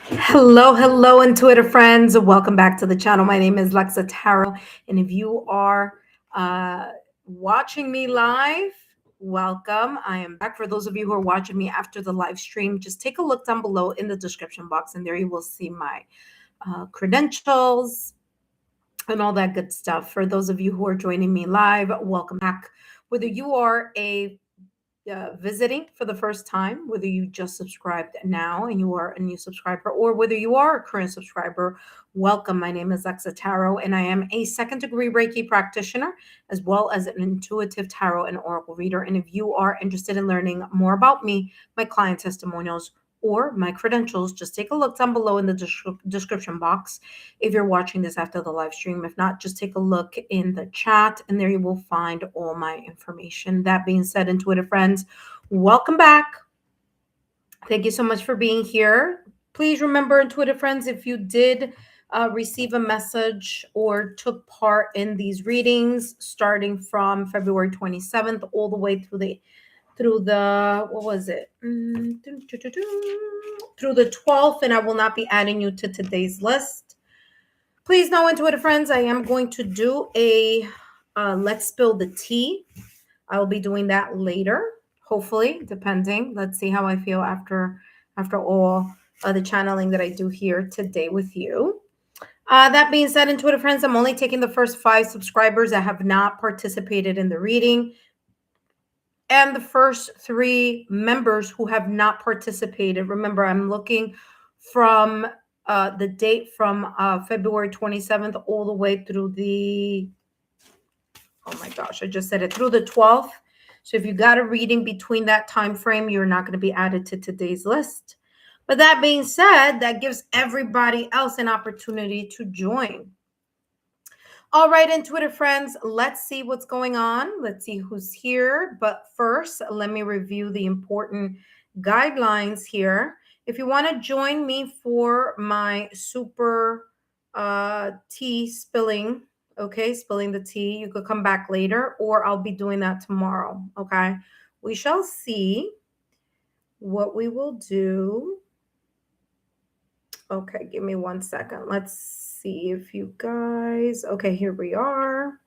Hello, intuitive friends. Welcome back to the channel. My name is Lexa Tarot. And if you are uh, watching me live, welcome. I am back. For those of you who are watching me after the live stream, just take a look down below in the description box, and there you will see my credentials and all that good stuff. For those of you who are joining me live, welcome back. Whether you are a visiting for the first time, whether you just subscribed now and you are a new subscriber, or whether you are a current subscriber, welcome. My name is Lexa Tarot, and I am a second degree Reiki practitioner, as well as an intuitive tarot and oracle reader. And if you are interested in learning more about me, my client testimonials, or my credentials, just take a look down below in the description box if you're watching this after the live stream. If not, just take a look in the chat, and there you will find all my information. That being said, intuitive friends, welcome back. Thank you so much for being here. Please remember, intuitive friends, if you did receive a message or took part in these readings starting from February 27th all the way through the what was it? Through the 12th, and I will not be adding you to today's list. Please know, intuitive friends, I am going to do a let's spill the tea. I will be doing that later, hopefully, depending. Let's see how I feel after all the channeling that I do here today with you. That being said, intuitive friends, I'm only taking the first 5 subscribers that have not participated in the reading, and the first 3 members who have not participated. Remember, I'm looking from the date from February 27th all the way through the, oh my gosh, I just said it, through the 12th. So if you got a reading between that time frame, you're not going to be added to today's list. But that being said, that gives everybody else an opportunity to join. All right, intuitive friends, let's see what's going on. Let's see who's here. But first, let me review the important guidelines here. If you want to join me for my super tea spilling, okay, spilling the tea, you could come back later, or I'll be doing that tomorrow, okay? We shall see what we will do. Okay, give me 1 second. Let's see if you guys, okay, here we are.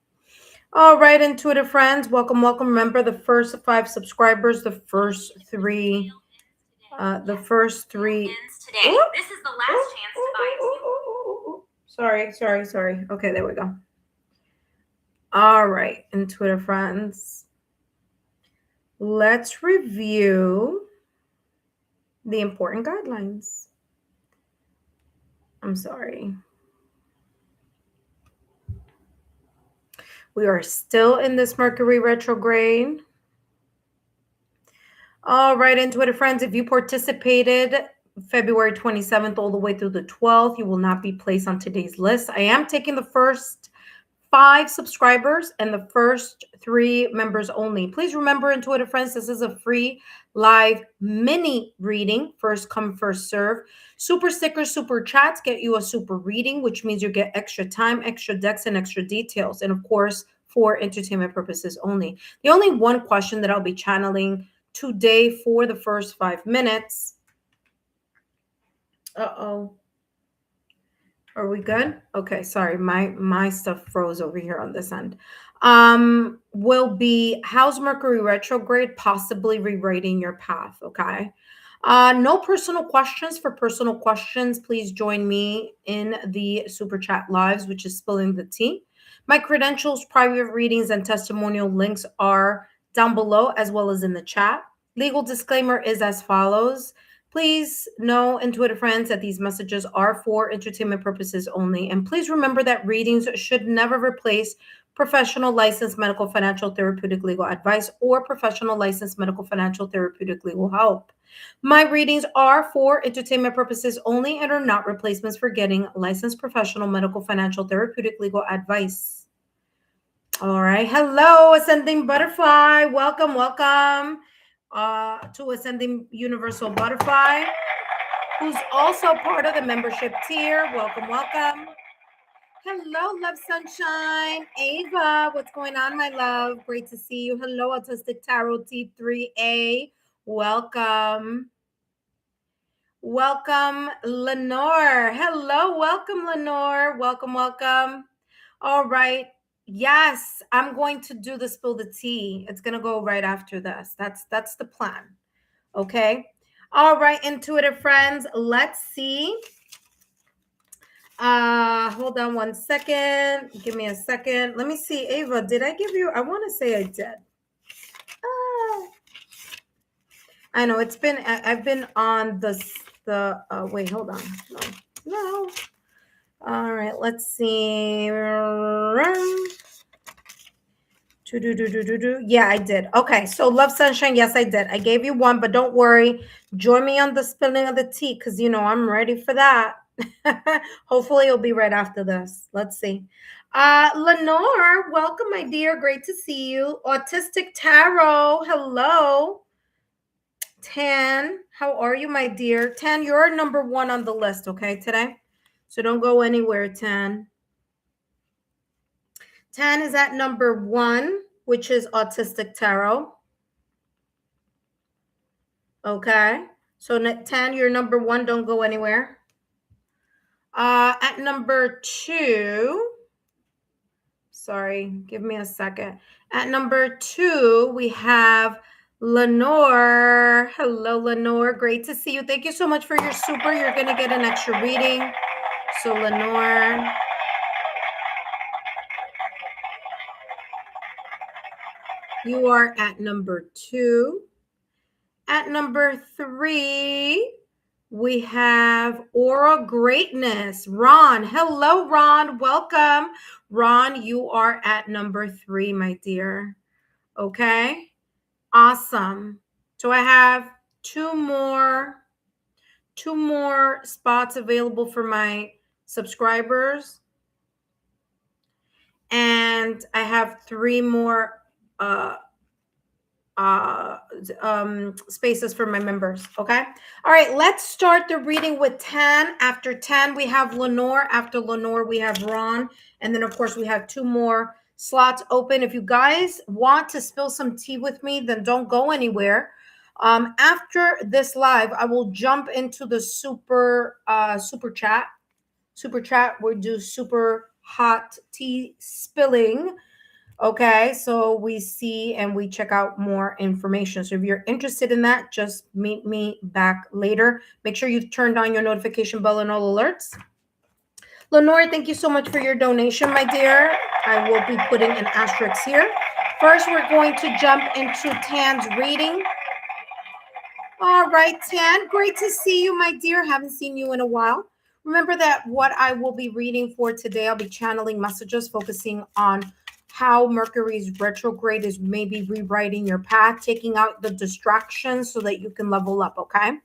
All right, intuitive friends, welcome. Remember, the first 5 subscribers, the first 3 today. This is the last chance to buy. Sorry. Okay, there we go. All right, intuitive friends, let's review the important guidelines. I'm sorry. We are still in this Mercury retrograde. All right, intuitive friends, if you participated February 27th all the way through the 12th, you will not be placed on today's list. I am taking the first 5 subscribers and the first 3 members only. Please remember, intuitive friends, this is a free live mini reading. First come, first serve. Super stickers, super chats get you a super reading, which means you get extra time, extra decks, and extra details. And of course, for entertainment purposes only. The only one question that I'll be channeling today for the first 5 minutes. Uh-oh. Are we good? Okay, sorry. My stuff froze over here on this end. Will be how's Mercury retrograde possibly rewriting your path, okay? No personal questions. For personal questions, please join me in the Super Chat Lives, which is spilling the tea. My credentials, private readings, and testimonial links are down below, as well as in the chat. Legal disclaimer is as follows. Please know, intuitive friends, that these messages are for entertainment purposes only. And please remember that readings should never replace professional licensed medical, financial, therapeutic, legal advice, or professional licensed medical, financial, therapeutic, legal help. My readings are for entertainment purposes only and are not replacements for getting licensed professional medical, financial, therapeutic, legal advice. All right. Hello, Ascending Butterfly. Welcome to Ascending Universal Butterfly, who's also part of the membership tier. Welcome. Hello, Love Sunshine. Ava, what's going on, my love? Great to see you. Hello, Autistic Tarot T3A. Welcome. Welcome, Lenore. Hello, welcome, Lenore. Welcome, welcome. All right. Yes, I'm going to do the spill the tea. It's going to go right after this. That's the plan. Okay. All right, intuitive friends, let's see. Hold on one second. Give me a second. Let me see. Ava, did I give you? I want to say I did. I know it's been. I've been on the. Wait, hold on. No. All right. Let's see. Yeah, I did. Okay. So love sunshine. Yes, I did. I gave you one, but don't worry. Join me on the spilling of the tea because I'm ready for that. Hopefully it'll be right after this. Let's see. Lenore, welcome, my dear. Great to see you. Autistic Tarot, hello. Tan, how are you, my dear? Tan, you're number one on the list, okay, today? So don't go anywhere, Tan. Tan is at number one, which is Autistic Tarot. Okay. So Tan, you're number one. Don't go anywhere. At number two, sorry, give me a second. At number two, we have Lenore. Hello, Lenore. Great to see you. Thank you so much for your super. You're going to get an extra reading. So, Lenore. You are at number two. At number three, we have Aura Greatness. Ron. Hello, Ron. Welcome. Ron, you are at number three, my dear. Okay. Awesome. So I have two more spots available for my subscribers. And I have three more spaces for my members. Okay. All right. Let's start the reading with Tan. After Tan, we have Lenore. After Lenore, we have Ron. And then, of course, we have two more slots open. If you guys want to spill some tea with me, then don't go anywhere. After this live, I will jump into the super chat. Super chat. We'll do super hot tea spilling. Okay, so we see and we check out more information. So if you're interested in that, just meet me back later. Make sure you've turned on your notification bell and all alerts. Lenore, thank you so much for your donation, my dear. I will be putting an asterisk here. First, we're going to jump into Tan's reading. All right, Tan, great to see you, my dear. Haven't seen you in a while. Remember that what I will be reading for today, I'll be channeling messages focusing on how Mercury's retrograde is maybe rewriting your path, taking out the distractions so that you can level up, okay?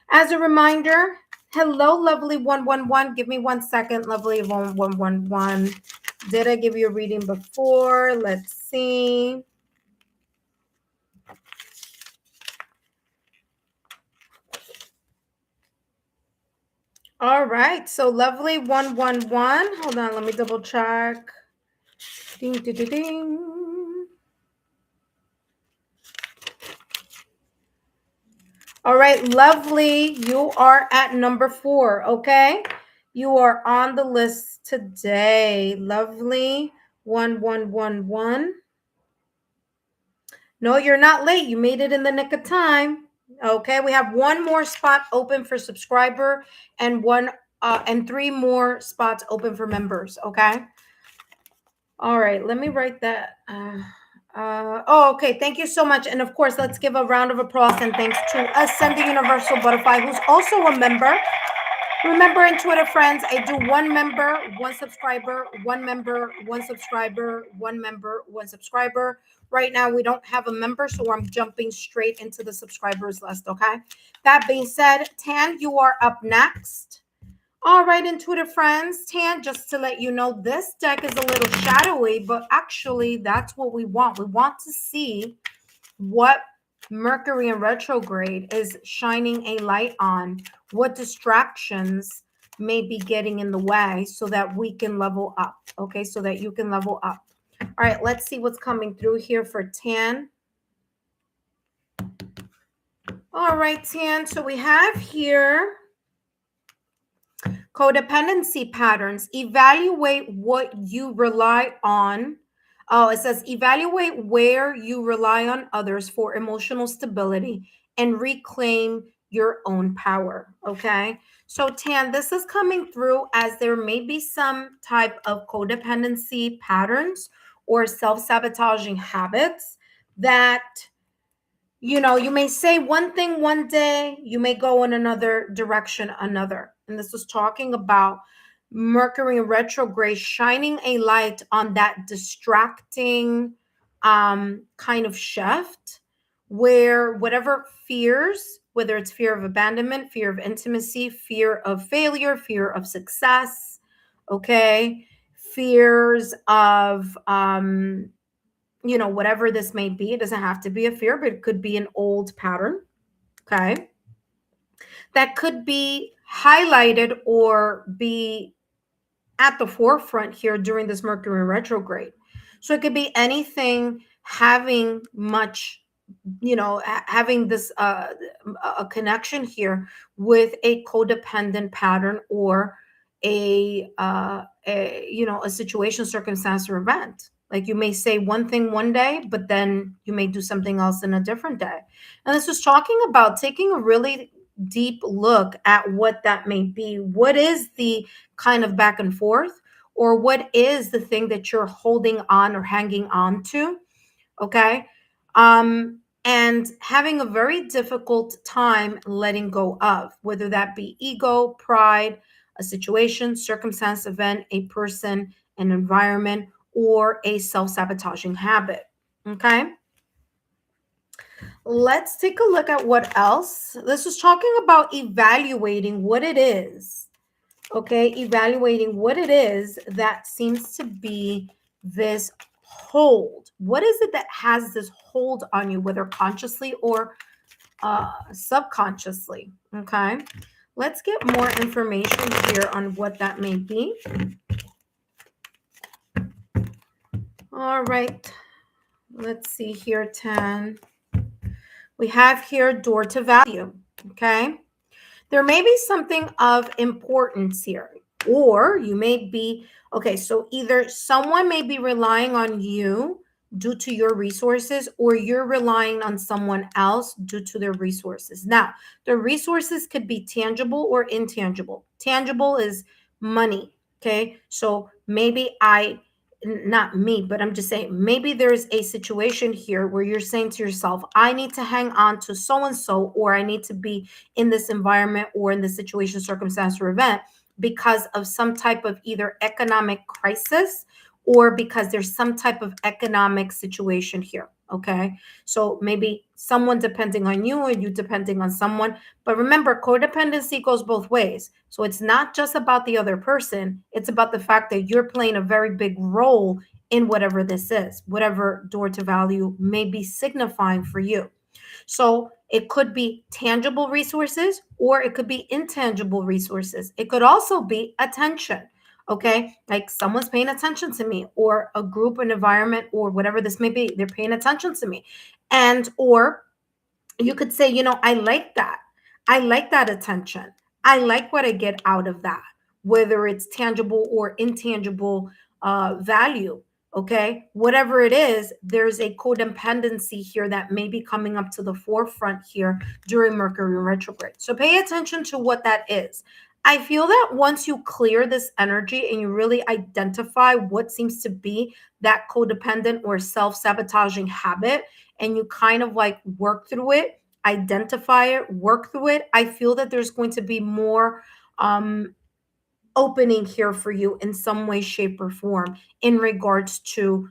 As a reminder, hello, lovely 111. Give me 1 second, lovely 111. Did I give you a reading before? Let's see. All right, so lovely 111. Hold on, let me double check. Ding, ding, ding, ding. All right, lovely. You are at number 4, okay? You are on the list today. Lovely 1111. No, you're not late. You made it in the nick of time. Okay, we have one more spot open for subscriber and three more spots open for members, okay? All right, let me write that. Okay. Thank you so much. And of course, let's give a round of applause and thanks to Ascending Universal Butterfly, who's also a member. Remember, intuitive friends, I do one member, one subscriber, one member, one subscriber, one member, one subscriber. Right now, we don't have a member, so I'm jumping straight into the subscribers list, okay? That being said, Tan, you are up next. All right, intuitive friends, Tan, just to let you know, this deck is a little shadowy, but actually that's what we want. We want to see what Mercury in retrograde is shining a light on, what distractions may be getting in the way so that we can level up, okay? So that you can level up. All right, let's see what's coming through here for Tan. All right, Tan. So we have here codependency patterns. Evaluate what you rely on. Oh, it says evaluate where you rely on others for emotional stability and reclaim your own power. Okay. So, Tan, this is coming through as there may be some type of codependency patterns or self sabotaging habits that you may say one thing one day, you may go in another direction another. And this is talking about Mercury retrograde shining a light on that distracting kind of shift where whatever fears, whether it's fear of abandonment, fear of intimacy, fear of failure, fear of success, okay, fears of whatever this may be. It doesn't have to be a fear, but it could be an old pattern. Okay. That could be highlighted or be at the forefront here during this Mercury retrograde. So it could be anything having much, having this a connection here with a codependent pattern or a situation, circumstance, or event. Like you may say one thing one day, but then you may do something else in a different day. And this is talking about taking a really deep look at what that may be. What is the kind of back and forth, or what is the thing that you're holding on or hanging on to? Okay. And having a very difficult time letting go of, whether that be ego, pride, a situation, circumstance, event, a person, an environment, or a self-sabotaging habit. Okay. Let's take a look at what else. This is talking about evaluating what it is. Okay. Evaluating what it is that seems to be this hold. What is it that has this hold on you, whether consciously or subconsciously? Okay. Let's get more information here on what that may be. All right. Let's see here, 10. We have here door to value. Okay. There may be something of importance here, or you may be, okay, so either someone may be relying on you due to your resources, or you're relying on someone else due to their resources. Now, the resources could be tangible or intangible. Tangible is money. Okay. So maybe not me, but I'm just saying maybe there's a situation here where you're saying to yourself, I need to hang on to so and so, or I need to be in this environment or in this situation, circumstance, or event because of some type of either economic crisis or because there's some type of economic situation here. Okay. So maybe someone depending on you or you depending on someone. But remember, codependency goes both ways. So it's not just about the other person. It's about the fact that you're playing a very big role in whatever this is, whatever door to value may be signifying for you. So it could be tangible resources or it could be intangible resources. It could also be attention. Okay. Like someone's paying attention to me, or a group, an environment, or whatever this may be. They're paying attention to me. And, or you could say, I like that. I like that attention. I like what I get out of that, whether it's tangible or intangible value. Okay. Whatever it is, there's a codependency here that may be coming up to the forefront here during Mercury retrograde. So pay attention to what that is. I feel that once you clear this energy and you really identify what seems to be that codependent or self-sabotaging habit, and you kind of like work through it, identify it, work through it, I feel that there's going to be more opening here for you in some way, shape, or form in regards to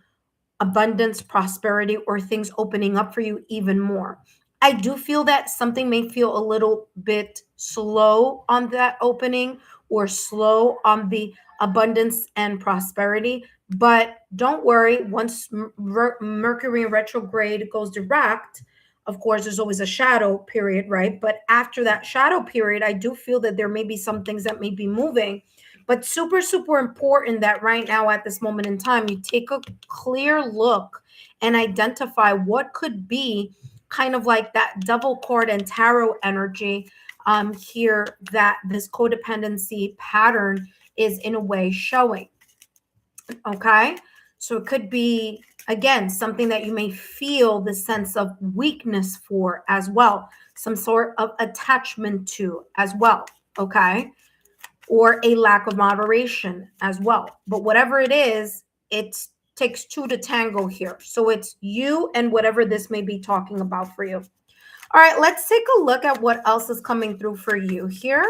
abundance, prosperity, or things opening up for you even more. I do feel that something may feel a little bit slow on that opening or slow on the abundance and prosperity. But don't worry, once Mercury retrograde goes direct, of course, there's always a shadow period, right? But after that shadow period, I do feel that there may be some things that may be moving. But super, super important that right now at this moment in time, you take a clear look and identify what could be kind of like that double card and tarot energy here that this codependency pattern is in a way showing. Okay, so it could be, again, something that you may feel the sense of weakness for as well, some sort of attachment to as well. Okay, or a lack of moderation as well. But whatever it is, it takes two to tango here. So it's you and whatever this may be talking about for you. All right, let's take a look at what else is coming through for you here.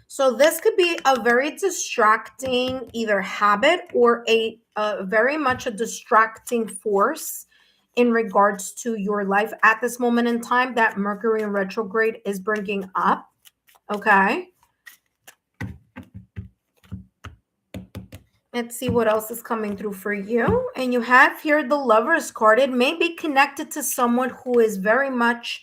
So this could be a very distracting either habit or a very much a distracting force in regards to your life at this moment in time that Mercury in retrograde is bringing up. Okay. Let's see what else is coming through for you. And you have here the Lovers card. It may be connected to someone who is very much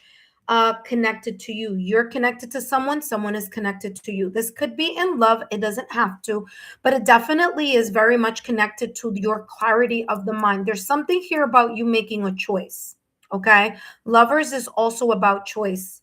connected to you. You're connected to someone, someone is connected to you. This could be in love. It doesn't have to, but it definitely is very much connected to your clarity of the mind. There's something here about you making a choice. Okay. Lovers is also about choices.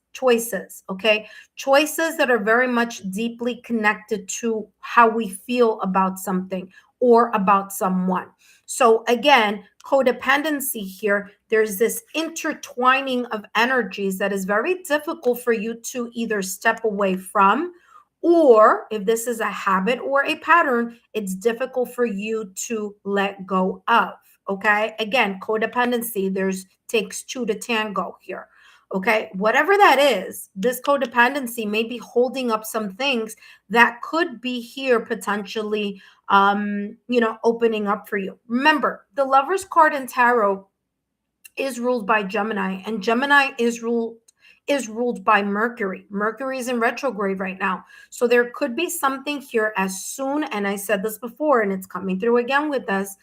Okay. Choices that are very much deeply connected to how we feel about something or about someone. So again, codependency here, there's this intertwining of energies that is very difficult for you to either step away from, or if this is a habit or a pattern, it's difficult for you to let go of. Okay. Again, codependency, there's takes two to tango here. Okay. Whatever that is, this codependency may be holding up some things that could be here potentially opening up for you. Remember, the Lovers card in tarot is ruled by Gemini, and Gemini is ruled by Mercury. Mercury is in retrograde right now. So there could be something here as soon, and I said this before, and it's coming through again with us.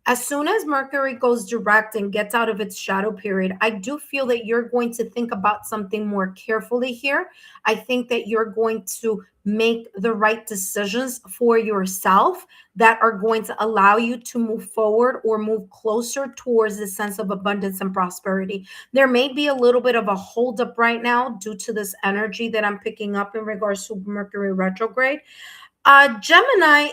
As soon as Mercury goes direct and gets out of its shadow period, I do feel that you're going to think about something more carefully here. I think that you're going to make the right decisions for yourself that are going to allow you to move forward or move closer towards the sense of abundance and prosperity. There may be a little bit of a holdup right now due to this energy that I'm picking up in regards to Mercury retrograde. Gemini,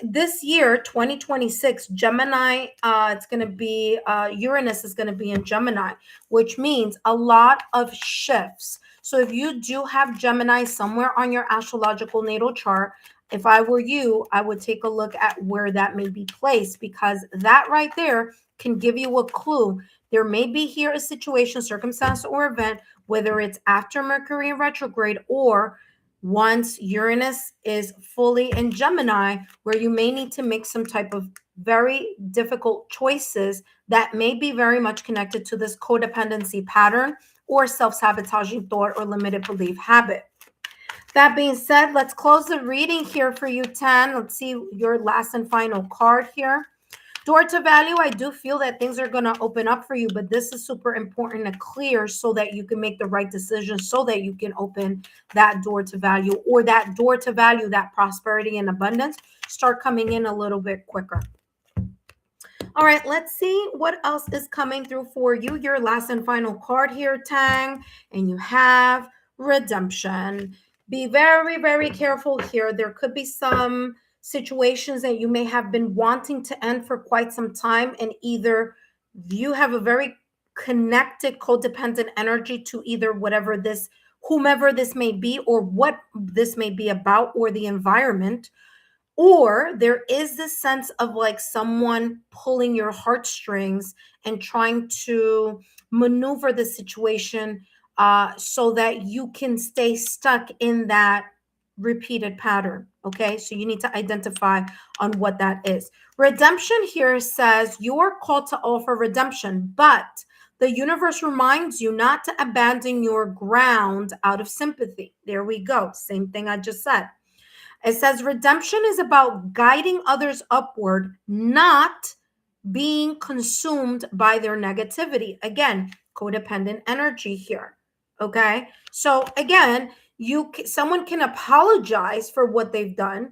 this year 2026, Gemini, it's going to be Uranus is going to be in Gemini, which means a lot of shifts. So if you do have Gemini somewhere on your astrological natal chart, if I were you, I would take a look at where that may be placed, because that right there can give you a clue. There may be here a situation, circumstance, or event, whether it's after Mercury in retrograde or once Uranus is fully in Gemini, where you may need to make some type of very difficult choices that may be very much connected to this codependency pattern or self-sabotaging thought or limited belief habit. That being said, let's close the reading here for you, 10. Let's see your last and final card here. Door to value, I do feel that things are going to open up for you, but this is super important to clear so that you can make the right decision, so that you can open that door to value, or that door to value, that prosperity and abundance, start coming in a little bit quicker. All right, let's see what else is coming through for you. Your last and final card here, Tang, and you have redemption. Be very, very careful here. There could be some situations that you may have been wanting to end for quite some time, and either you have a very connected codependent energy to either whomever this may be, or what this may be about, or the environment, or there is this sense of like someone pulling your heartstrings and trying to maneuver the situation so that you can stay stuck in that repeated pattern. Okay, so you need to identify on what that is. Redemption here says you are called to offer redemption, but the universe reminds you not to abandon your ground out of sympathy. There we go. Same thing I just said. It says redemption is about guiding others upward, not being consumed by their negativity. Again, codependent energy here. Okay. So again, someone can apologize for what they've done.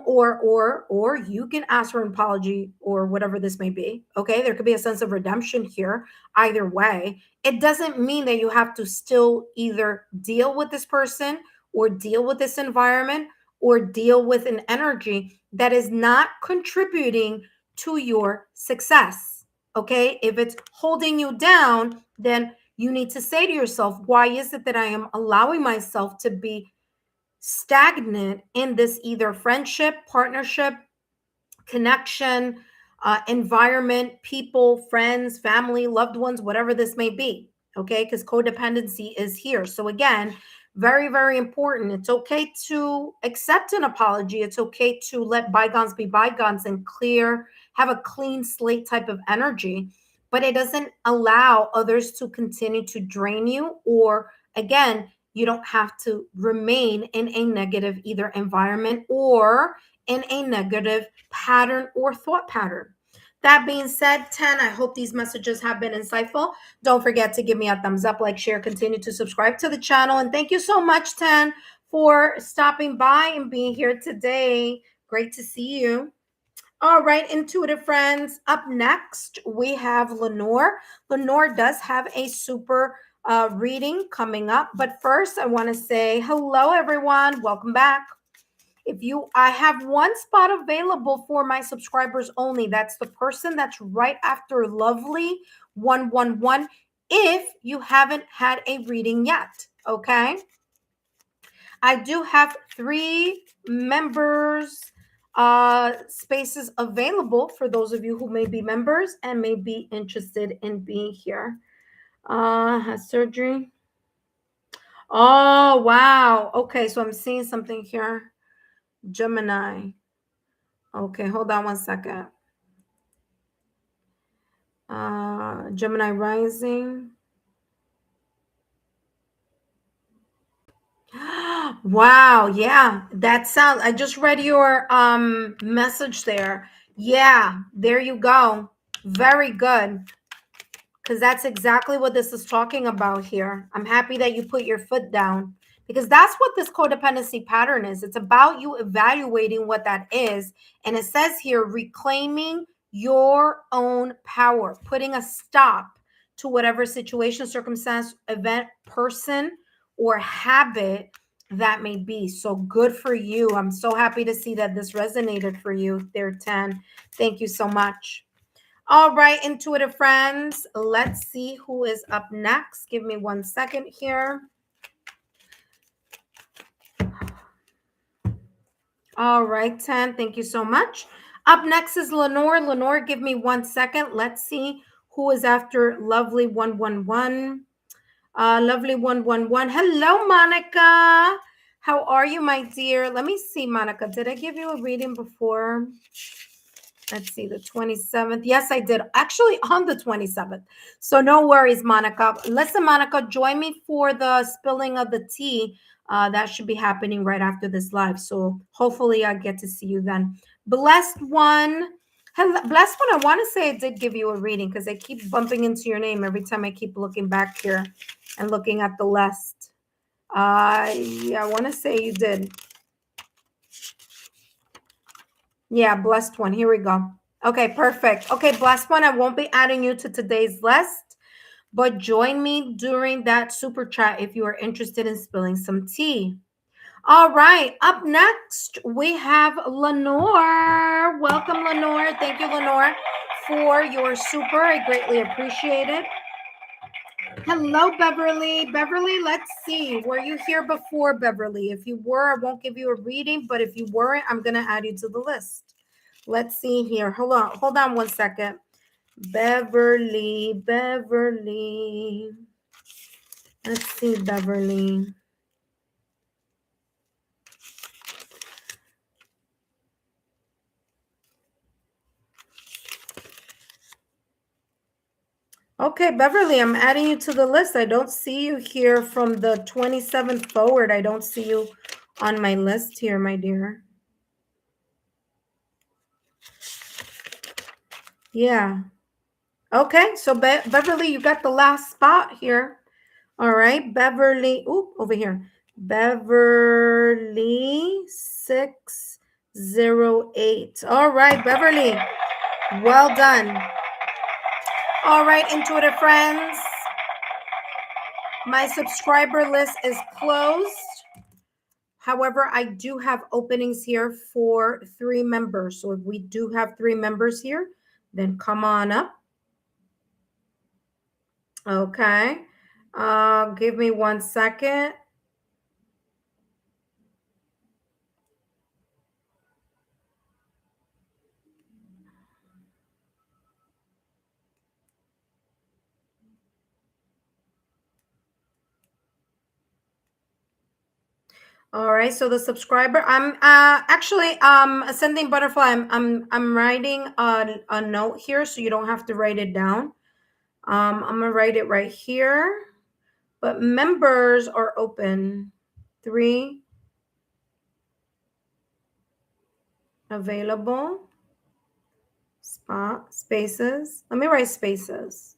or you can ask for an apology or whatever this may be. Okay, there could be a sense of redemption here. Either way, it doesn't mean that you have to still either deal with this person or deal with this environment or deal with an energy that is not contributing to your success. Okay, if it's holding you down, then you need to say to yourself, why is it that I am allowing myself to be stagnant in this either friendship, partnership, connection, environment, people, friends, family, loved ones, whatever this may be? Okay, because codependency is here. So again, very, very important. It's okay to accept an apology. It's okay to let bygones be bygones and have a clean slate type of energy, but it doesn't allow others to continue to drain you, or again, you don't have to remain in a negative either environment or in a negative pattern or thought pattern. That being said, 10, I hope these messages have been insightful. Don't forget to give me a thumbs up, like, share, continue to subscribe to the channel. And thank you so much, 10, for stopping by and being here today. Great to see you. All right, intuitive friends. Up next, we have Lenore. Lenore does have a super reading coming up. But first, I want to say hello, everyone. Welcome back. I have one spot available for my subscribers only. That's the person that's right after Lovely 111. If you haven't had a reading yet, okay? I do have 3 members spaces available for those of you who may be members and may be interested in being here. Has surgery. Oh, wow. Okay, so I'm seeing something here. Gemini. Okay, hold on one second. Gemini rising. Wow, yeah. That sounds, I just read your message there. Yeah, there you go. Very good. Because that's exactly what this is talking about here. I'm happy that you put your foot down, because that's what this codependency pattern is. It's about you evaluating what that is. And it says here, reclaiming your own power, putting a stop to whatever situation, circumstance, event, person, or habit that may be. So good for you. I'm so happy to see that this resonated for you there, 10. Thank you so much. All right, intuitive friends, let's see who is up next. Give me 1 second here. All right, 10, thank you so much. Up next is Lenore. Lenore, give me 1 second. Let's see who is after Lovely 111. Lovely 111. Hello, Monica. How are you, my dear? Let me see, Monica. Did I give you a reading before? Let's see, the 27th. Yes, I did. Actually, on the 27th. So no worries, Monica. Listen, Monica, join me for the spilling of the tea. That should be happening right after this live. So hopefully I get to see you then. Blessed one. Hello, blessed one. I want to say I did give you a reading because I keep bumping into your name every time I keep looking back here and looking at the list. Yeah, I want to say you did. Yeah, blessed one. Here we go. Okay, perfect. Okay, blessed one. I won't be adding you to today's list, but join me during that super chat if you are interested in spilling some tea. All right, up next, we have Lenore. Welcome, Lenore. Thank you, Lenore, for your super. I greatly appreciate it. Hello, Beverly. Beverly, let's see. Were you here before, Beverly? If you were, I won't give you a reading, but if you weren't, I'm going to add you to the list. Let's see here. Hold on 1 second. Beverly. Let's see, Beverly. Okay, Beverly, I'm adding you to the list. I don't see you here from the 27th forward. I don't see you on my list here, my dear. Yeah. Okay, so Beverly, you got the last spot here. All right, Beverly. Over here. Beverly 6 608. All right, Beverly. Well done. All right, intuitive friends. My subscriber list is closed. However, I do have openings here for 3 members. So if we do have 3 members here, then come on up. Okay. Give me 1 second. All right, so the subscriber, I'm actually Ascending Butterfly. I'm writing a note here, so you don't have to write it down. I'm gonna write it right here. But members are open. 3 available spaces. Let me write spaces.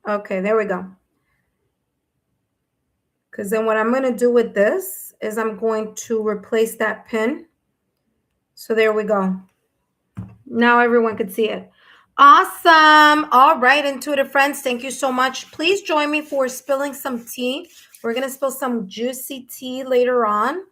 Okay, there we go. Because then what I'm going to do with this is I'm going to replace that pin. So there we go. Now everyone can see it. Awesome. All right, intuitive friends, thank you so much. Please join me for spilling some tea. We're going to spill some juicy tea later on.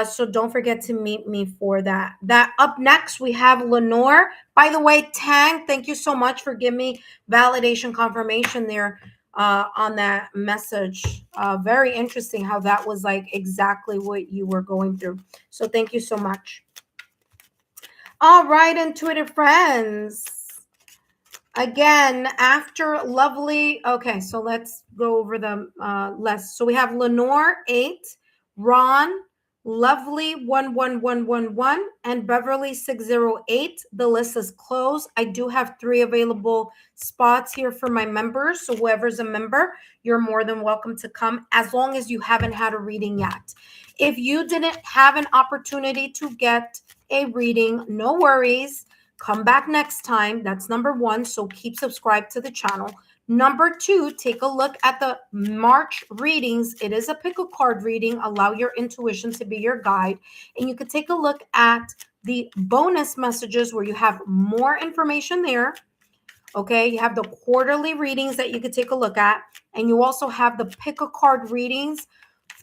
So don't forget to meet me for that. Up next, we have Lenore. By the way, Tang, thank you so much for giving me validation confirmation there on that message. Very interesting how that was like exactly what you were going through. So thank you so much. All right, intuitive friends. Again, after lovely, okay, so let's go over the list. So we have Lenore 8, Ron, Lovely 11111, and Beverly 608. The list is closed. I do have 3 available spots here for my members. So whoever's a member, you're more than welcome to come as long as you haven't had a reading yet. If you didn't have an opportunity to get a reading, no worries. Come back next time. That's number 1. So keep subscribed to the channel. Number 2, take a look at the March readings. It is a pick a card reading. Allow your intuition to be your guide. And you could take a look at the bonus messages where you have more information there. Okay, you have the quarterly readings that you could take a look at. And you also have the pick a card readings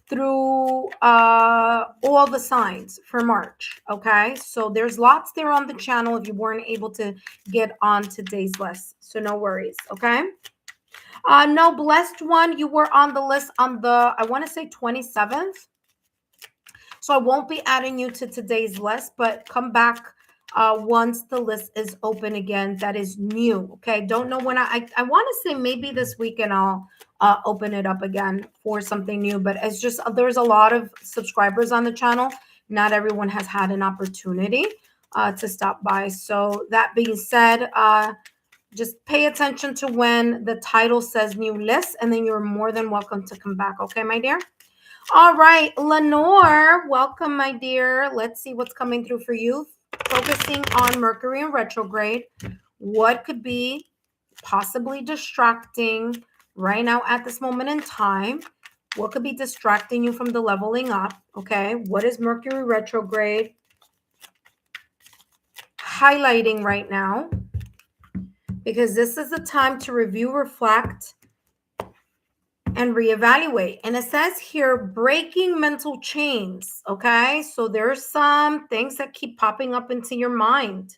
through all the signs for March. Okay, so there's lots there on the channel if you weren't able to get on today's list, so no worries. Okay, no, blessed one, you were on the list on the, I want to say 27th, so I won't be adding you to today's list, but come back once the list is open again. That is new. Okay, don't know when I want to say maybe this weekend I'll open it up again for something new, but it's just there's a lot of subscribers on the channel. Not everyone has had an opportunity to stop by. So that being said, just pay attention to when the title says new list, and then you're more than welcome to come back. Okay, my dear? All right, Lenore, welcome, my dear. Let's see what's coming through for you. Focusing on Mercury in retrograde. What could be possibly distracting right now at this moment in time? What could be distracting you from the leveling up? Okay, what is Mercury retrograde highlighting right now? Because this is the time to review, reflect, and reevaluate. And it says here, breaking mental chains. Okay, so there's some things that keep popping up into your mind.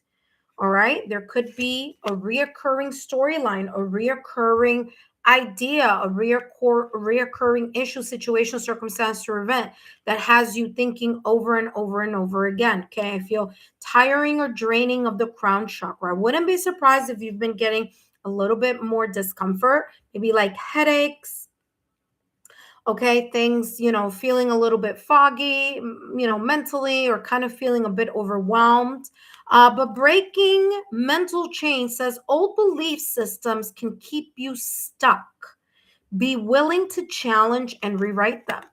All right, there could be a reoccurring storyline, a reoccurring idea, a reoccurring issue, situation, circumstance, or event that has you thinking over and over and over again. Okay, I feel tiring or draining of the crown chakra. I wouldn't be surprised if you've been getting a little bit more discomfort, maybe like headaches. Okay, things, feeling a little bit foggy, mentally, or kind of feeling a bit overwhelmed. But breaking mental chains says old belief systems can keep you stuck. Be willing to challenge and rewrite them.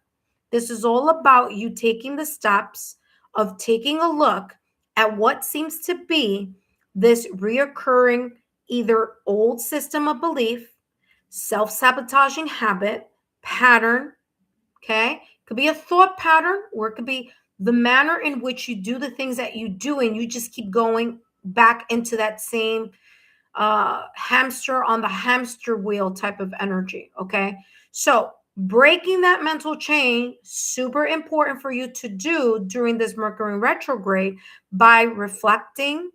This is all about you taking the steps of taking a look at what seems to be this reoccurring either old system of belief, self-sabotaging habit, pattern, okay? It could be a thought pattern, or it could be the manner in which you do the things that you do, and you just keep going back into that same hamster on the hamster wheel type of energy, okay? So breaking that mental chain, super important for you to do during this Mercury retrograde by reflecting,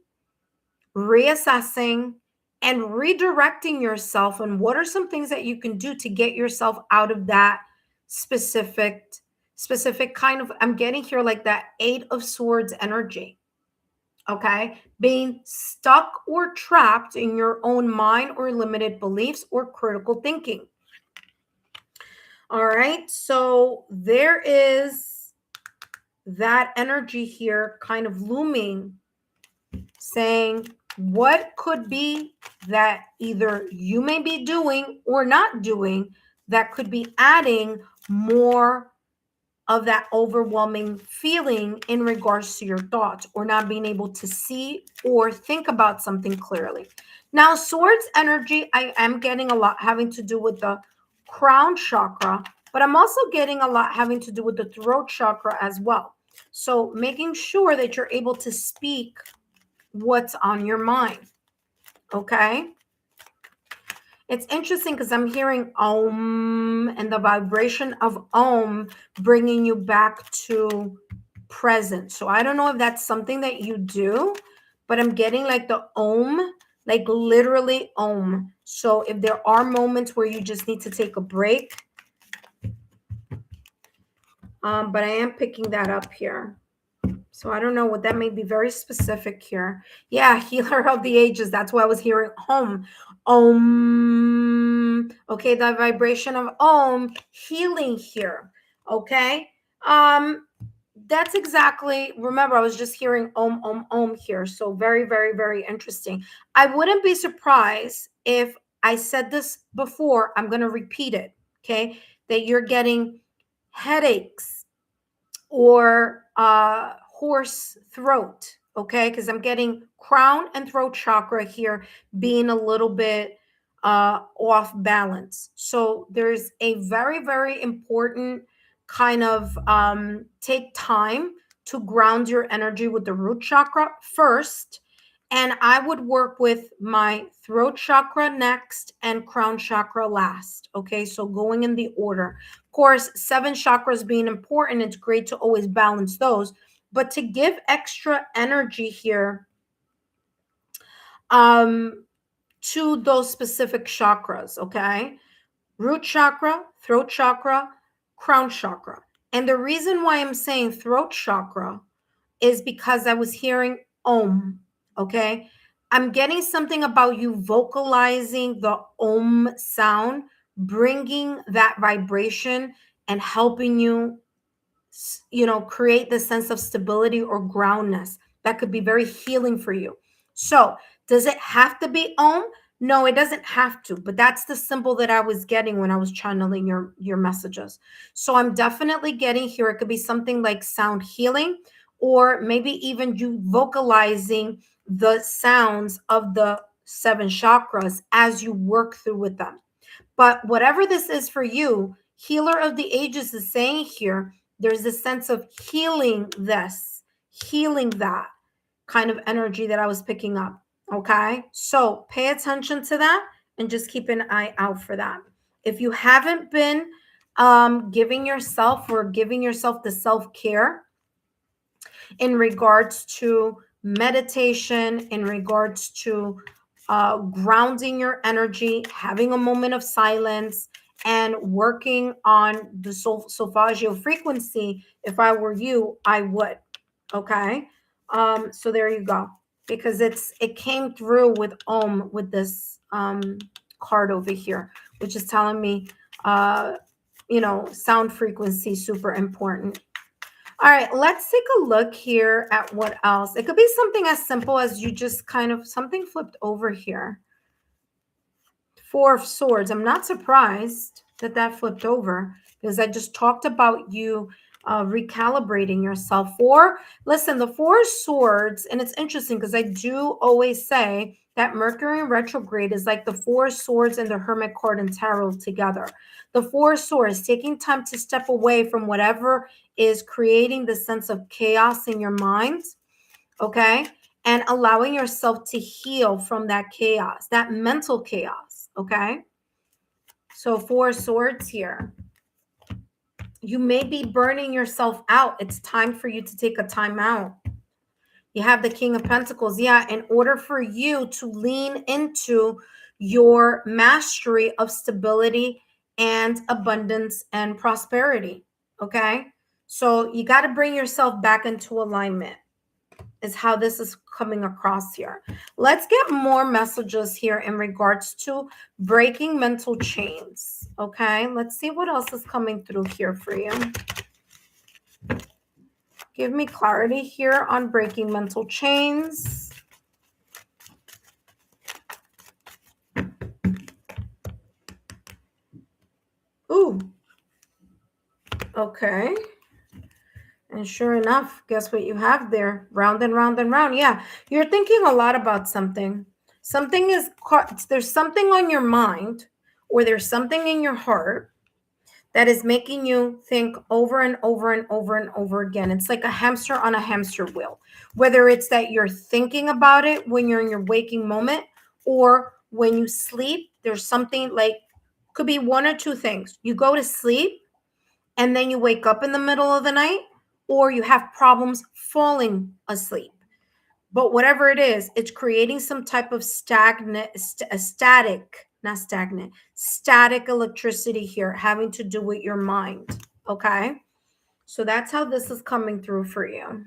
reassessing, and redirecting yourself. And what are some things that you can do to get yourself out of that specific kind of, I'm getting here like that 8 of Swords energy. Okay, being stuck or trapped in your own mind or limited beliefs or critical thinking. All right, so there is that energy here kind of looming, saying what could be that either you may be doing or not doing that could be adding more of that overwhelming feeling in regards to your thoughts, or not being able to see or think about something clearly. Now, Swords energy, I am getting a lot having to do with the crown chakra, but I'm also getting a lot having to do with the throat chakra as well. So making sure that you're able to speak what's on your mind, okay? It's interesting because I'm hearing Om and the vibration of Om bringing you back to present. So I don't know if that's something that you do, but I'm getting like the Om, like literally Om. So if there are moments where you just need to take a break, but I am picking that up here. So I don't know what that may be, very specific here. Yeah, healer of the ages. That's why I was hearing Om. Om. Okay, the vibration of Om, healing here. Okay. That's exactly, remember, I was just hearing Om, Om, Om here. So very, very, very interesting. I wouldn't be surprised if I said this before. I'm going to repeat it. Okay. That you're getting headaches or hoarse throat, okay? Because I'm getting crown and throat chakra here being a little bit off balance. So there's a very, very important kind of take time to ground your energy with the root chakra first. And I would work with my throat chakra next and crown chakra last. Okay, so going in the order. Of course, 7 chakras being important, it's great to always balance those. But to give extra energy here to those specific chakras, okay? Root chakra, throat chakra, crown chakra. And the reason why I'm saying throat chakra is because I was hearing Om, okay? I'm getting something about you vocalizing the Om sound, bringing that vibration and helping you, create the sense of stability or groundness. That could be very healing for you. So, does it have to be Om? No, it doesn't have to, but that's the symbol that I was getting when I was channeling your messages. So I'm definitely getting here. It could be something like sound healing, or maybe even you vocalizing the sounds of the 7 chakras as you work through with them. But whatever this is for you, healer of the ages is saying here, there's a sense of healing this, healing that kind of energy that I was picking up. Okay. So pay attention to that and just keep an eye out for that. If you haven't been giving yourself the self-care in regards to meditation, in regards to grounding your energy, having a moment of silence, and working on the solfeggio frequency, if I were you, I would. Okay. So there you go. Because it came through with Om with this card over here, which is telling me sound frequency super important. All right, let's take a look here at what else. It could be something as simple as you just kind of something flipped over here. 4 of Swords. I'm not surprised that flipped over, because I just talked about you recalibrating yourself. Or listen, the Four of Swords, and it's interesting because I do always say that Mercury in retrograde is like the Four of Swords and the Hermit card and Tarot together. The Four of Swords, taking time to step away from whatever is creating the sense of chaos in your mind, okay? And allowing yourself to heal from that chaos, that mental chaos, okay? So Four of Swords here. You may be burning yourself out. It's time for you to take a time out. You have the King of Pentacles. Yeah, in order for you to lean into your mastery of stability and abundance and prosperity. Okay. So you got to bring yourself back into alignment, is how this is coming across here. Let's get more messages here in regards to breaking mental chains. Okay. Let's see what else is coming through here for you. Give me clarity here on breaking mental chains. Ooh. Okay. And sure enough, guess what you have there? Round and round and round. Yeah. You're thinking a lot about something. There's something on your mind, or there's something in your heart that is making you think over and over and over and over again. It's like a hamster on a hamster wheel. Whether it's that you're thinking about it when you're in your waking moment, or when you sleep, there's something like, could be one or two things. You go to sleep and then you wake up in the middle of the night, or you have problems falling asleep. But whatever it is, it's creating some type of static electricity here, having to do with your mind. Okay. So that's how this is coming through for you.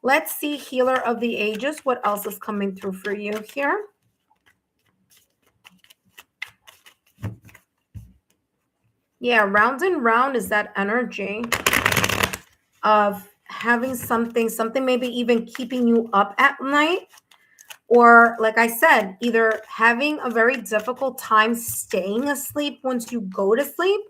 Let's see, Healer of the Ages, what else is coming through for you here? Yeah, round and round is that energy of having something maybe even keeping you up at night. Or like I said, either having a very difficult time staying asleep once you go to sleep,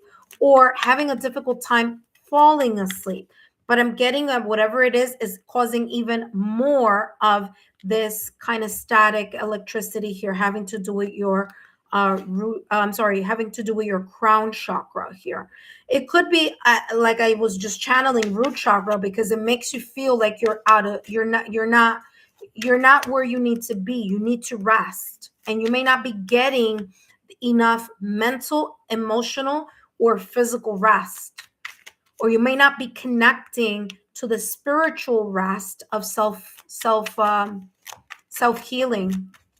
or having a difficult time falling asleep. But I'm getting that whatever it is causing even more of this kind of static electricity here, having to do with your having to do with your crown chakra here. It could be like I was just channeling root chakra, because it makes you feel like you're not where you need to be. You need to rest, and you may not be getting enough mental, emotional, or physical rest, or you may not be connecting to the spiritual rest of self-healing.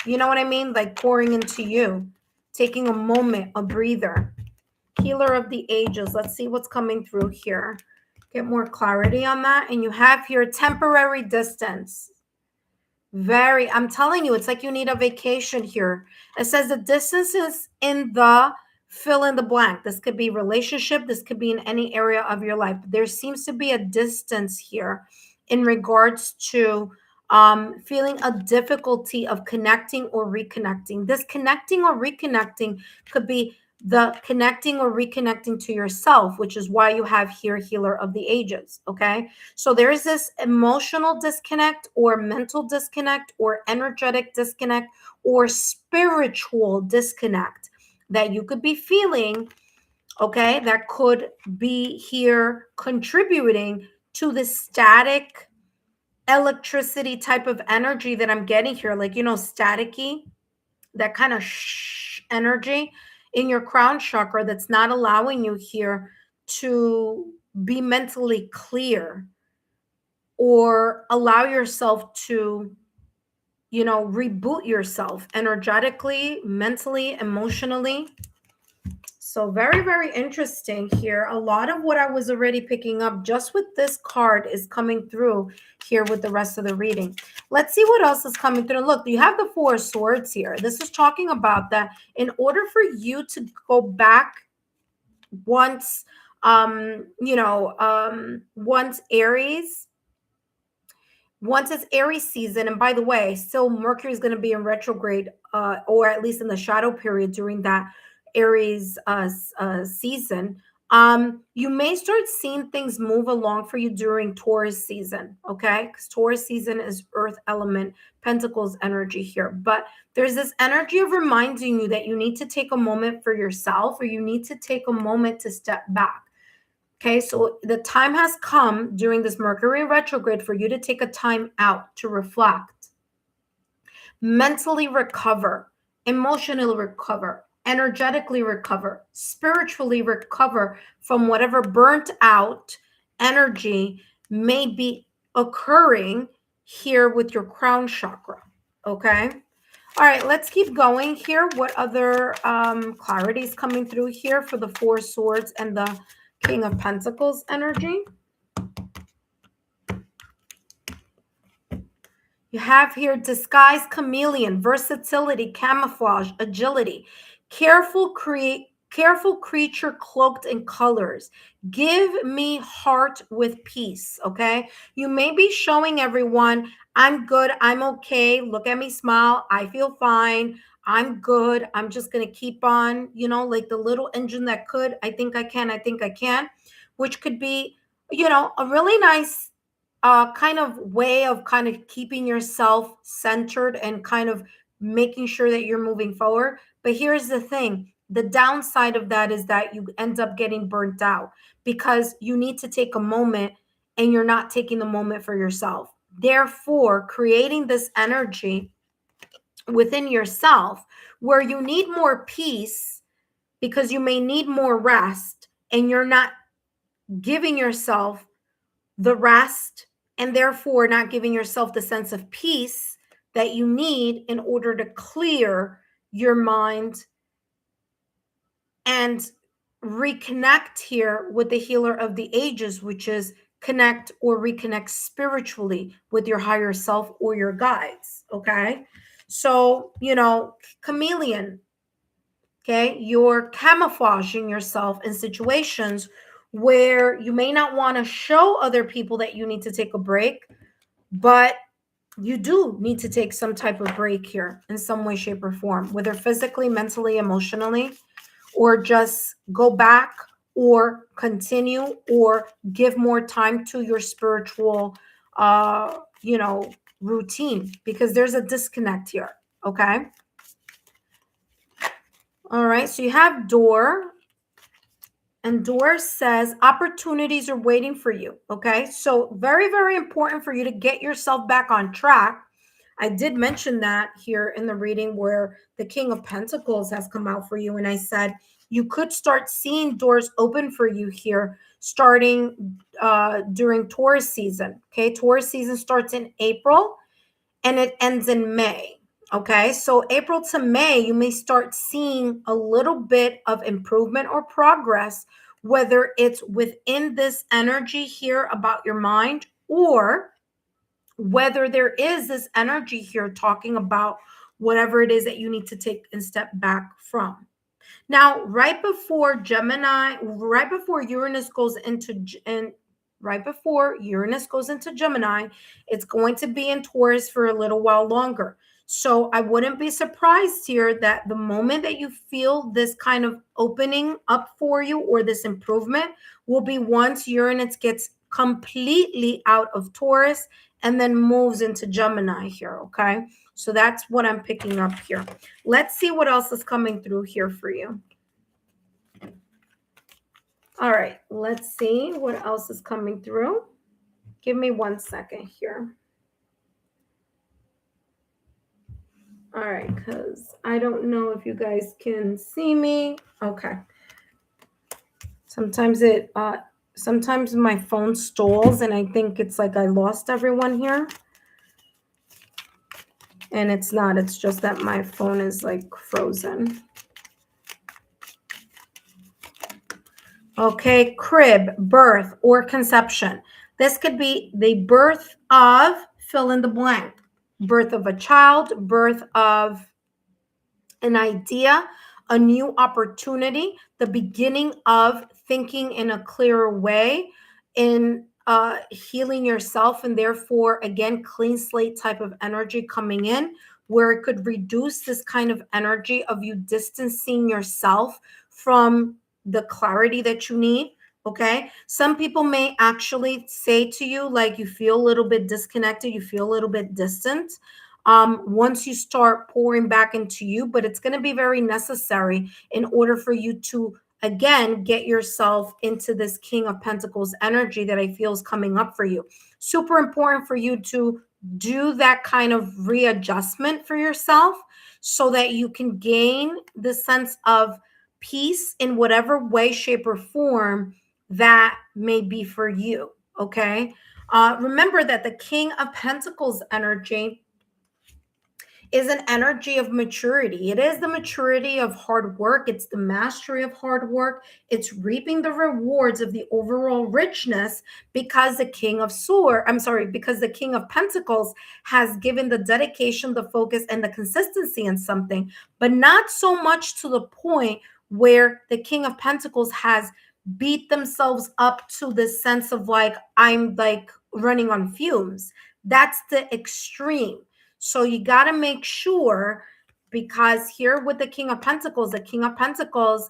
You know what I mean? Like pouring into you, taking a moment, a breather. Healer of the Ages. Let's see what's coming through here. Get more clarity on that. And you have here temporary distance. I'm telling you, it's like you need a vacation here. It says the distance is in the fill in the blank. This could be relationship. This could be in any area of your life. There seems to be a distance here in regards to feeling a difficulty of connecting or reconnecting. This connecting or reconnecting could be the connecting or reconnecting to yourself, which is why you have here Healer of the Ages. Okay. So there is this emotional disconnect, or mental disconnect, or energetic disconnect, or spiritual disconnect that you could be feeling. Okay. That could be here contributing to the static electricity type of energy that I'm getting here. Like, staticky, that kind of energy in your crown chakra that's not allowing you here to be mentally clear, or allow yourself to, reboot yourself energetically, mentally, emotionally. So very, very interesting here. A lot of what I was already picking up just with this card is coming through here with the rest of the reading. Let's see what else is coming through. Look, you have the Four of Swords here. This is talking about that in order for you to go back once, once it's Aries season, and by the way, still Mercury is going to be in retrograde, or at least in the shadow period during that Aries season. You may start seeing things move along for you during Taurus season, okay? Because Taurus season is earth element, Pentacles energy here. But there's this energy of reminding you that you need to take a moment for yourself, or you need to take a moment to step back. Okay, so the time has come during this Mercury retrograde for you to take a time out to reflect, mentally recover, emotionally recover, energetically recover, spiritually recover from whatever burnt out energy may be occurring here with your crown chakra. Okay. All right, let's keep going here. What other clarity is coming through here for the Four Swords and the King of Pentacles energy? You have here disguise, chameleon, versatility, camouflage, agility, careful creature cloaked in colors. Give me heart with peace, okay? You may be showing everyone, I'm good, I'm okay, look at me smile, I feel fine, I'm good, I'm just going to keep on, like the little engine that could, I think I can, which could be, a really nice kind of way of kind of keeping yourself centered and kind of making sure that you're moving forward. But here's the thing. The downside of that is that you end up getting burnt out because you need to take a moment and you're not taking the moment for yourself. Therefore, creating this energy within yourself where you need more peace because you may need more rest and you're not giving yourself the rest and therefore not giving yourself the sense of peace that you need in order to clear your mind and reconnect here with the healer of the ages, which is connect or reconnect spiritually with your higher self or your guides. Okay. So, chameleon, okay, you're camouflaging yourself in situations where you may not want to show other people that you need to take a break, but you do need to take some type of break here in some way, shape, or form, whether physically, mentally, emotionally, or just go back or continue or give more time to your spiritual, routine, because there's a disconnect here. Okay. All right. So you have door. And Door says opportunities are waiting for you. Okay. So very, very important for you to get yourself back on track. I did mention that here in the reading where the King of Pentacles has come out for you. And I said, you could start seeing doors open for you here starting during Taurus season. Okay. Taurus season starts in April and it ends in May. Okay, so April to May, you may start seeing a little bit of improvement or progress, whether it's within this energy here about your mind, or whether there is this energy here talking about whatever it is that you need to take and step back from. Now, right before Uranus goes into Gemini, it's going to be in Taurus for a little while longer. So I wouldn't be surprised here that the moment that you feel this kind of opening up for you or this improvement will be once Uranus gets completely out of Taurus and then moves into Gemini here, okay? So that's what I'm picking up here. Let's see what else is coming through here for you. All right, let's see what else is coming through. Give me 1 second here. All right, because I don't know if you guys can see me. Okay. Sometimes my phone stalls and I think it's like I lost everyone here. And it's not, it's just that my phone is like frozen. Okay, crib, birth, or conception. This could be the birth of fill in the blank. Birth of a child, birth of an idea, a new opportunity, the beginning of thinking in a clearer way, in healing yourself, and therefore, again, clean slate type of energy coming in, where it could reduce this kind of energy of you distancing yourself from the clarity that you need. Okay. Some people may actually say to you, like, you feel a little bit disconnected, you feel a little bit distant once you start pouring back into you, but it's going to be very necessary in order for you to, again, get yourself into this King of Pentacles energy that I feel is coming up for you. Super important for you to do that kind of readjustment for yourself so that you can gain the sense of peace in whatever way, shape, or form that may be for you. Okay. Remember that the King of Pentacles energy is an energy of maturity. It is the maturity of hard work. It's the mastery of hard work. It's reaping the rewards of the overall richness because the because the King of Pentacles has given the dedication, the focus, and the consistency in something, but not so much to the point where the King of Pentacles has beat themselves up to the sense of like, I'm like running on fumes. That's the extreme. So you got to make sure, because here with the King of Pentacles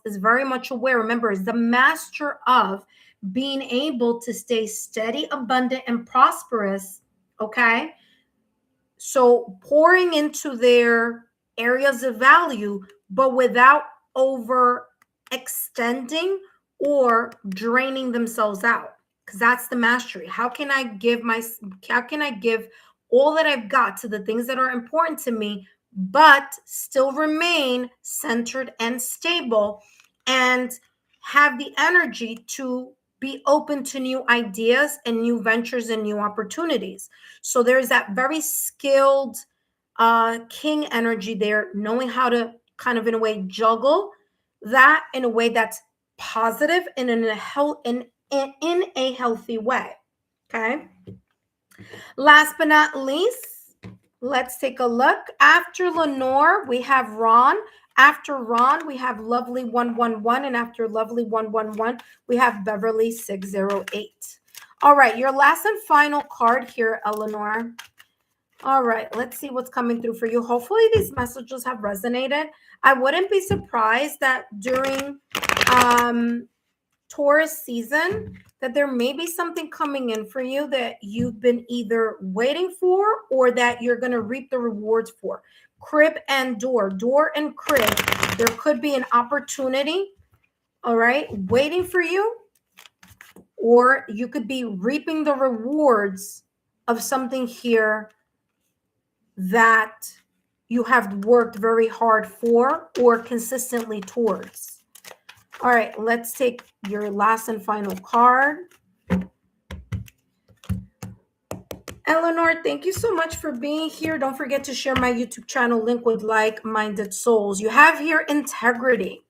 is very much aware. Remember, is the master of being able to stay steady, abundant, and prosperous. Okay. So pouring into their areas of value, but without overextending or draining themselves out. Because that's the mastery. How can I give all that I've got to the things that are important to me, but still remain centered and stable and have the energy to be open to new ideas and new ventures and new opportunities? So there's that very skilled king energy there, knowing how to kind of in a way juggle that in a way that's positive and in a healthy way. Okay. Last but not least, let's take a look. After Lenore, we have Ron. After Ron, we have Lovely 111. And after Lovely 111, we have Beverly 608. All right, your last and final card here, Eleanor. All right, let's see what's coming through for you. Hopefully these messages have resonated. I wouldn't be surprised that during Taurus season that there may be something coming in for you that you've been either waiting for or that you're going to reap the rewards for. Crib and door and crib. There could be an opportunity, all right, waiting for you, or you could be reaping the rewards of something here that you have worked very hard for or consistently towards. All right, let's take your last and final card. Eleanor, thank you so much for being here. Don't forget to share my YouTube channel link with like-minded souls. You have here integrity.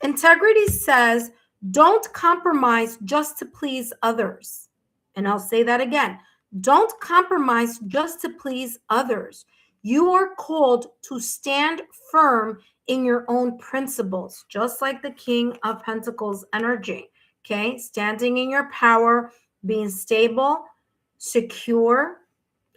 Integrity says, don't compromise just to please others. And I'll say that again. Don't compromise just to please others. You are called to stand firm in your own principles, just like the King of Pentacles energy. Okay, standing in your power, being stable, secure,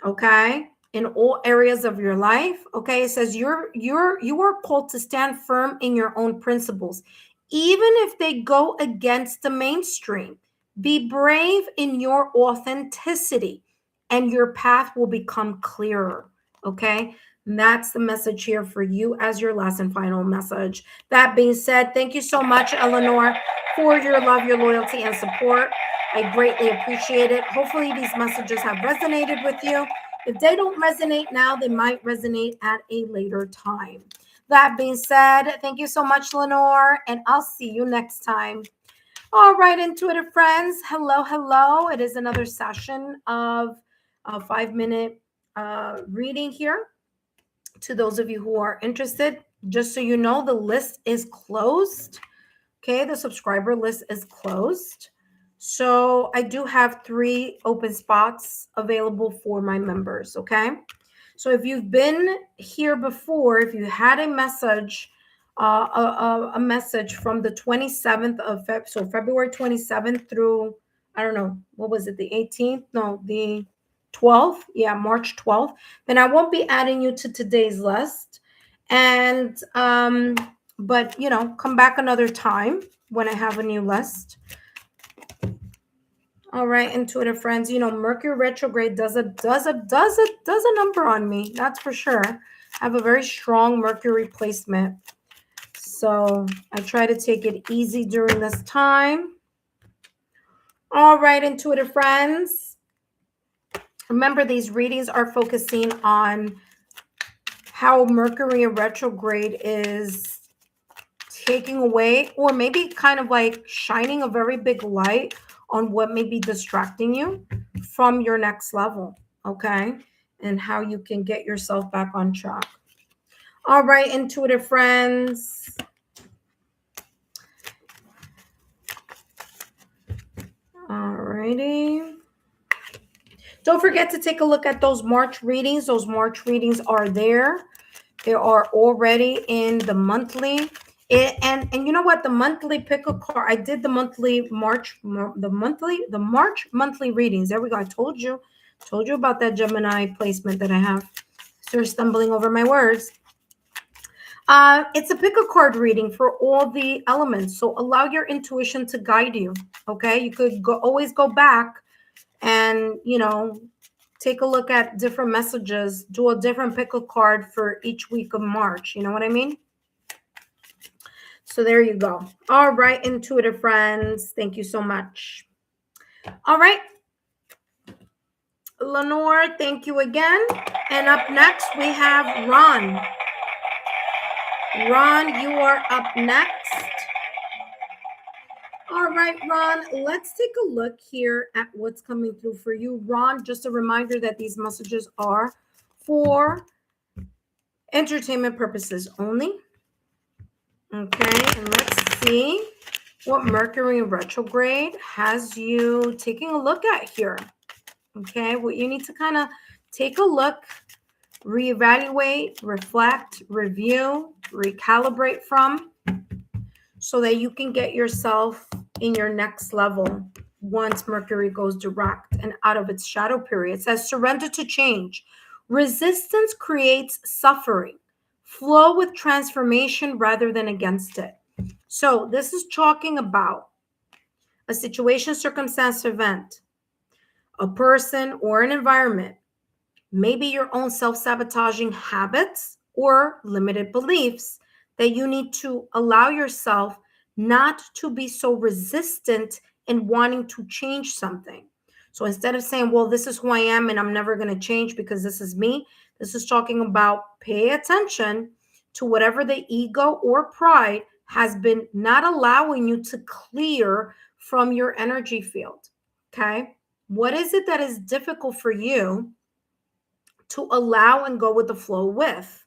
okay, in all areas of your life. Okay, it says you are called to stand firm in your own principles, even if they go against the mainstream. Be brave in your authenticity, and your path will become clearer. Okay, and that's the message here for you as your last and final message. That being said, thank you so much, Eleanor, for your love, your loyalty, and support. I greatly appreciate it. Hopefully these messages have resonated with you. If they don't resonate now, they might resonate at a later time. That being said, thank you so much, Lenore, and I'll see you next time. All right, intuitive friends. Hello, hello. It is another session of a 5-minute reading here. To those of you who are interested, just so you know, the list is closed. Okay, the subscriber list is closed. So I do have 3 open spots available for my members. Okay, so if you've been here before, if you had a message, a message from the 27th of February 27th through, I don't know, what was it, the 18th? No, the 12th. Yeah, March 12th. Then I won't be adding you to today's list. And But, you know, come back another time when I have a new list. All right, intuitive friends, you know, Mercury retrograde does a number on me. That's for sure. I have a very strong Mercury placement. So I try to take it easy during this time. All right, intuitive friends. Remember, these readings are focusing on how Mercury in retrograde is taking away, or maybe kind of like shining a very big light on what may be distracting you from your next level, okay? And how you can get yourself back on track. All right, intuitive friends. All righty. Don't forget to take a look at those March readings. Those March readings are there. They are already in the monthly. And you know what? The monthly pick a card. I did the monthly March monthly readings. There we go. I told you about that Gemini placement that I have. Sort of stumbling over my words. It's a pick a card reading for all the elements. So allow your intuition to guide you. Okay, you could always go back and, you know, take a look at different messages, do a different pick a card for each week of March. You know what I mean? So there you go. All right, intuitive friends. Thank you so much. All right. Lenore, thank you again. And up next, we have Ron. Ron, you are up next. All right, Ron, let's take a look here at what's coming through for you. Ron, just a reminder that these messages are for entertainment purposes only. Okay, and let's see what Mercury retrograde has you taking a look at here. Okay, what you need to kind of take a look, reevaluate, reflect, review, recalibrate from, so that you can get yourself in your next level once Mercury goes direct and out of its shadow period. It says surrender to change. Resistance creates suffering. Flow with transformation rather than against it. So this is talking about a situation, circumstance, event, a person, or an environment, maybe your own self-sabotaging habits or limited beliefs that you need to allow yourself not to be so resistant in wanting to change something. So instead of saying, well, this is who I am and I'm never going to change because this is me, this is talking about pay attention to whatever the ego or pride has been not allowing you to clear from your energy field. Okay. What is it that is difficult for you to allow and go with the flow with?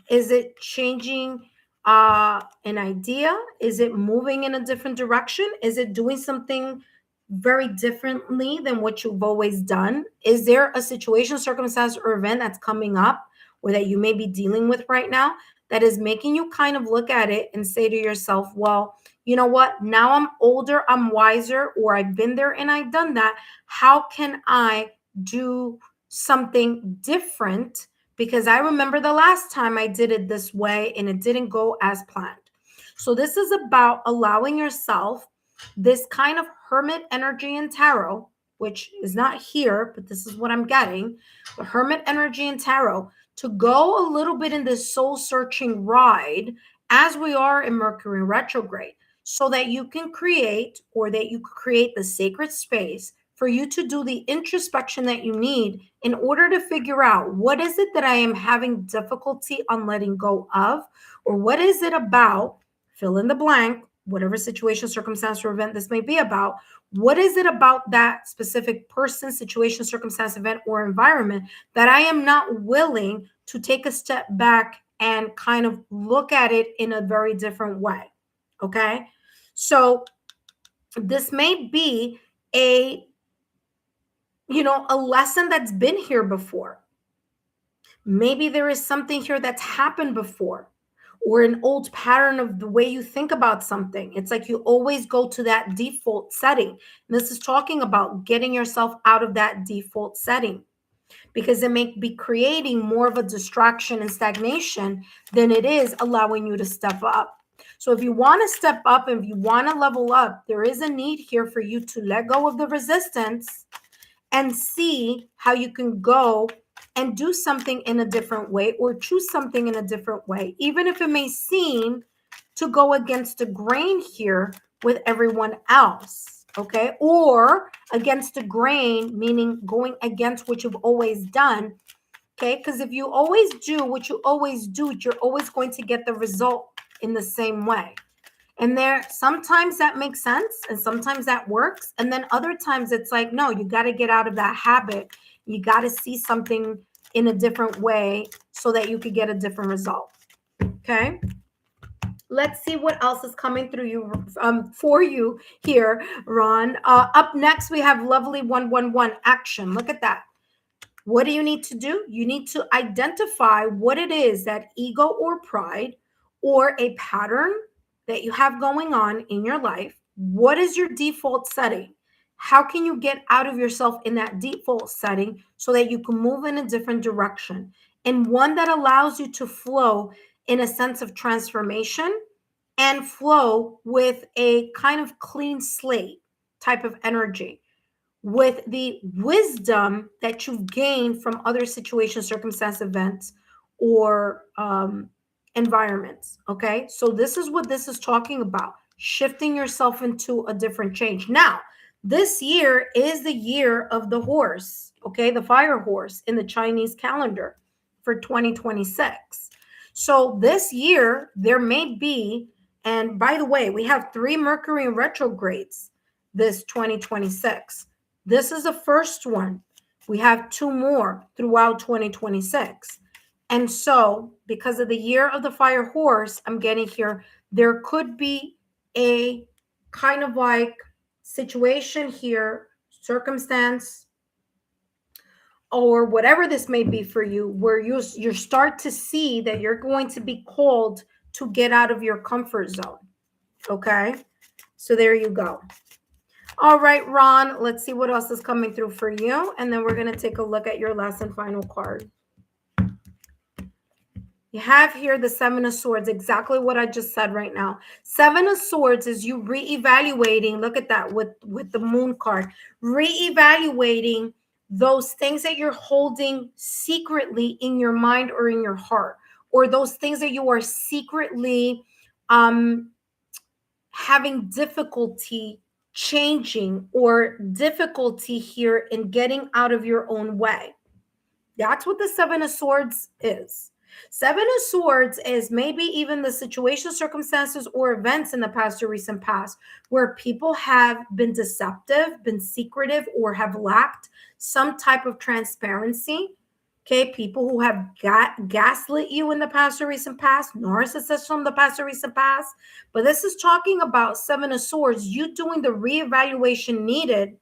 Is it changing an idea? Is it moving in a different direction? Is it doing something very differently than what you've always done? Is there a situation, circumstance, or event that's coming up or that you may be dealing with right now that is making you kind of look at it and say to yourself, well, you know what? Now I'm older, I'm wiser, or I've been there and I've done that. How can I do something different? Because I remember the last time I did it this way and it didn't go as planned. So this is about allowing yourself this kind of hermit energy in tarot, which is not here, but this is what I'm getting, the hermit energy in tarot, to go a little bit in this soul searching ride as we are in Mercury retrograde, so that you can create, or that you create the sacred space for you to do the introspection that you need in order to figure out what is it that I am having difficulty on letting go of, or what is it about, fill in the blank, whatever situation, circumstance, or event this may be about. What is it about that specific person, situation, circumstance, event, or environment that I am not willing to take a step back and kind of look at it in a very different way? Okay. So this may be a lesson that's been here before. Maybe there is something here that's happened before, or an old pattern of the way you think about something. It's like you always go to that default setting. And this is talking about getting yourself out of that default setting, because it may be creating more of a distraction and stagnation than it is allowing you to step up. So if you want to step up and if you want to level up, there is a need here for you to let go of the resistance and see how you can go and do something in a different way or choose something in a different way, even if it may seem to go against the grain here with everyone else, okay? Or against the grain, meaning going against what you've always done, okay? Because if you always do what you always do, you're always going to get the result in the same way. And there, sometimes that makes sense and sometimes that works. And then other times it's like, no, you got to get out of that habit. You got to see something in a different way so that you could get a different result. Okay. Let's see what else is coming through you for you here, Ron. Up next, we have lovely 111 action. Look at that. What do you need to do? You need to identify what it is that ego or pride or a pattern that you have going on in your life. What is your default setting? How can you get out of yourself in that default setting so that you can move in a different direction and one that allows you to flow in a sense of transformation and flow with a kind of clean slate type of energy, with the wisdom that you've gained from other situations, circumstance, events, or environments. Okay. So this is what this is talking about, shifting yourself into a different change. Now, this year is the year of the horse. Okay. The fire horse in the Chinese calendar for 2026. So this year there may be, and by the way, we have 3 Mercury retrogrades this 2026. This is the first one. We have 2 more throughout 2026. And so, because of the year of the fire horse, I'm getting here, there could be a kind of like situation here, circumstance, or whatever this may be for you, where you start to see that you're going to be called to get out of your comfort zone. Okay? So there you go. All right, Ron, let's see what else is coming through for you. And then we're going to take a look at your last and final card. You have here the 7 of Swords, exactly what I just said right now. 7 of Swords is you reevaluating. Look at that with the Moon card. Reevaluating those things that you're holding secretly in your mind or in your heart, or those things that you are secretly having difficulty changing or difficulty here in getting out of your own way. That's what the 7 of Swords is. 7 of Swords is maybe even the situation, circumstances, or events in the past or recent past where people have been deceptive, been secretive, or have lacked some type of transparency. Okay, people who have gaslit you in the past or recent past, narcissists from the past or recent past. But this is talking about 7 of Swords, you doing the reevaluation needed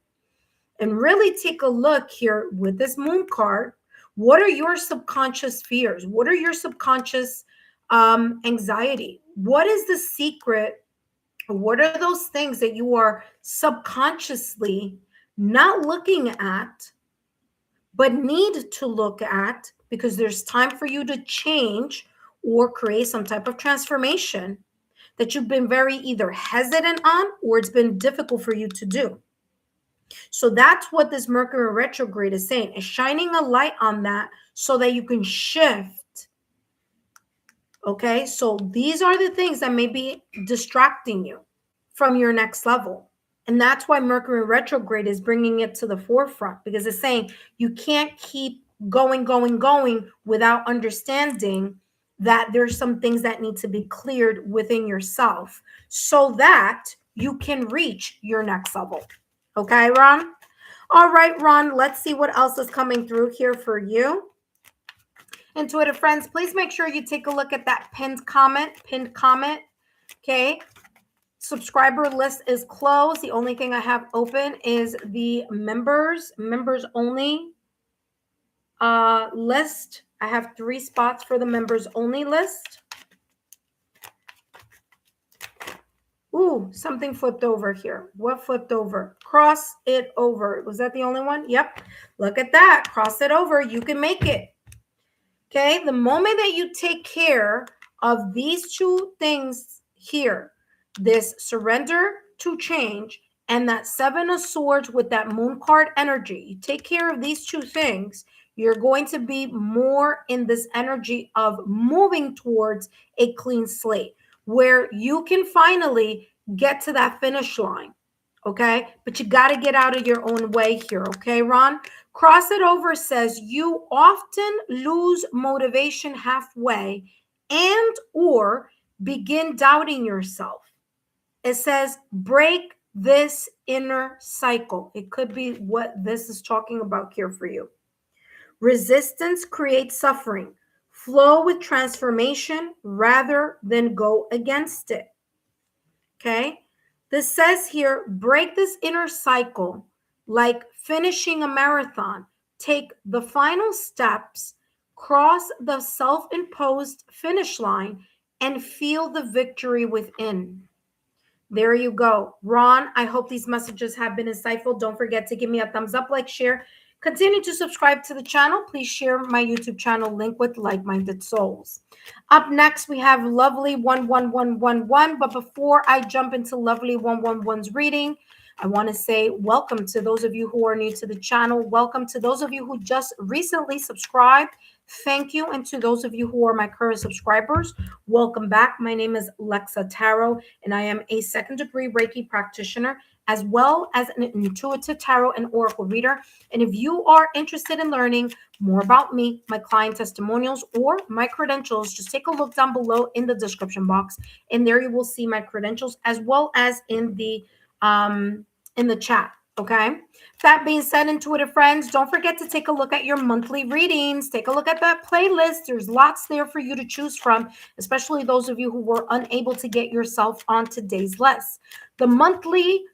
and really take a look here with this Moon card. What are your subconscious fears? What are your subconscious anxiety? What is the secret? What are those things that you are subconsciously not looking at, but need to look at because there's time for you to change or create some type of transformation that you've been very either hesitant on or it's been difficult for you to do? So that's what this Mercury retrograde is saying, is shining a light on that so that you can shift. Okay, so these are the things that may be distracting you from your next level. And that's why Mercury retrograde is bringing it to the forefront, because it's saying you can't keep going without understanding that there's some things that need to be cleared within yourself so that you can reach your next level. Okay, Ron? All right, Ron, let's see what else is coming through here for you. Intuitive friends, please make sure you take a look at that pinned comment. Okay. Subscriber list is closed. The only thing I have open is the members only list. I have 3 spots for the members only list. Ooh, something flipped over here. What flipped over? Cross it over. Was that the only one? Yep. Look at that. Cross it over. You can make it. Okay. The moment that you take care of these 2 things here, this surrender to change and that Seven of Swords with that Moon card energy. You take care of these two things, you're going to be more in this energy of moving towards a clean slate where you can finally get to that finish line. Okay, but you got to get out of your own way here. Okay, Ron? Cross it over says you often lose motivation halfway and or begin doubting yourself. It says break this inner cycle. It could be what this is talking about here for you. Resistance creates suffering. Flow with transformation rather than go against it. Okay? This says here, break this inner cycle like finishing a marathon. Take the final steps, cross the self-imposed finish line, and feel the victory within. There you go. Ron, I hope these messages have been insightful. Don't forget to give me a thumbs up, like, share. Continue to subscribe to the channel. Please share my YouTube channel link with like-minded souls. Up next, we have lovely 11111. But before I jump into lovely 111's reading, I want to say welcome to those of you who are new to the channel. Welcome to those of you who just recently subscribed. Thank you. And to those of you who are my current subscribers, welcome back. My name is Lexa Tarot, and I am a second-degree Reiki practitioner, as well as an intuitive tarot and oracle reader. And if you are interested in learning more about me, my client testimonials, or my credentials, just take a look down below in the description box, and there you will see my credentials as well as in the chat. Okay. That being said, intuitive friends, don't forget to take a look at your monthly readings. Take a look at that playlist. There's lots there for you to choose from, especially those of you who were unable to get yourself on today's list. The monthly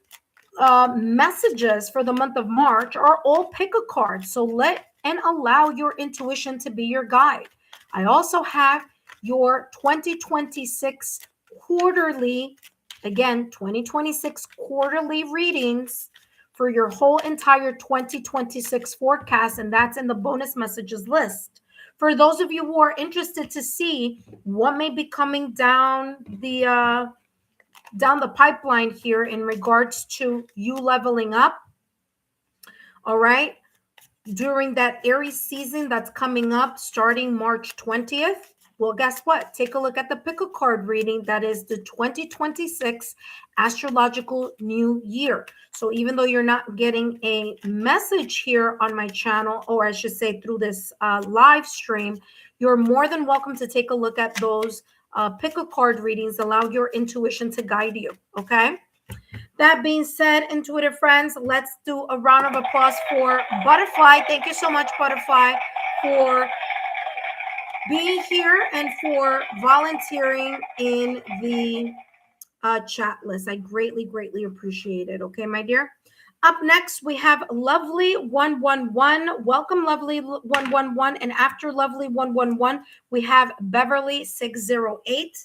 messages for the month of March are all pick a card. So let and allow your intuition to be your guide. I also have your 2026 quarterly, again, 2026 quarterly readings for your whole entire 2026 forecast, and that's in the bonus messages list. For those of you who are interested to see what may be coming down the pipeline here in regards to you leveling up, all right, during that Aries season that's coming up starting March 20th, well, guess what? Take a look at the pick a card reading. That is the 2026 astrological new year. So even though you're not getting a message here on my channel, or I should say through this live stream, you're more than welcome to take a look at those pick a card readings. Allow your intuition to guide you. Okay. That being said, intuitive friends, let's do a round of applause for Butterfly. Thank you so much, Butterfly, for being here and for volunteering in the chat list. I greatly, greatly appreciate it. Okay, my dear. Up next, we have Lovely 111. Welcome, Lovely 111. And after Lovely 111, we have Beverly 608.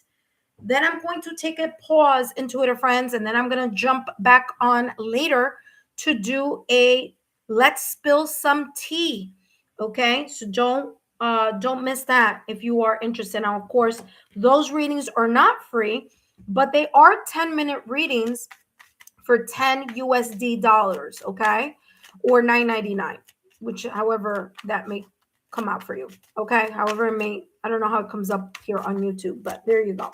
Then I'm going to take a pause, intuitive friends, and then I'm going to jump back on later to do a let's spill some tea. Okay, so don't miss that if you are interested. Now, of course, those readings are not free, but they are 10-minute readings for 10 USD dollars, okay, or $9.99, which however that may come out for you. Okay, however it may, I don't know how it comes up here on YouTube, but there you go.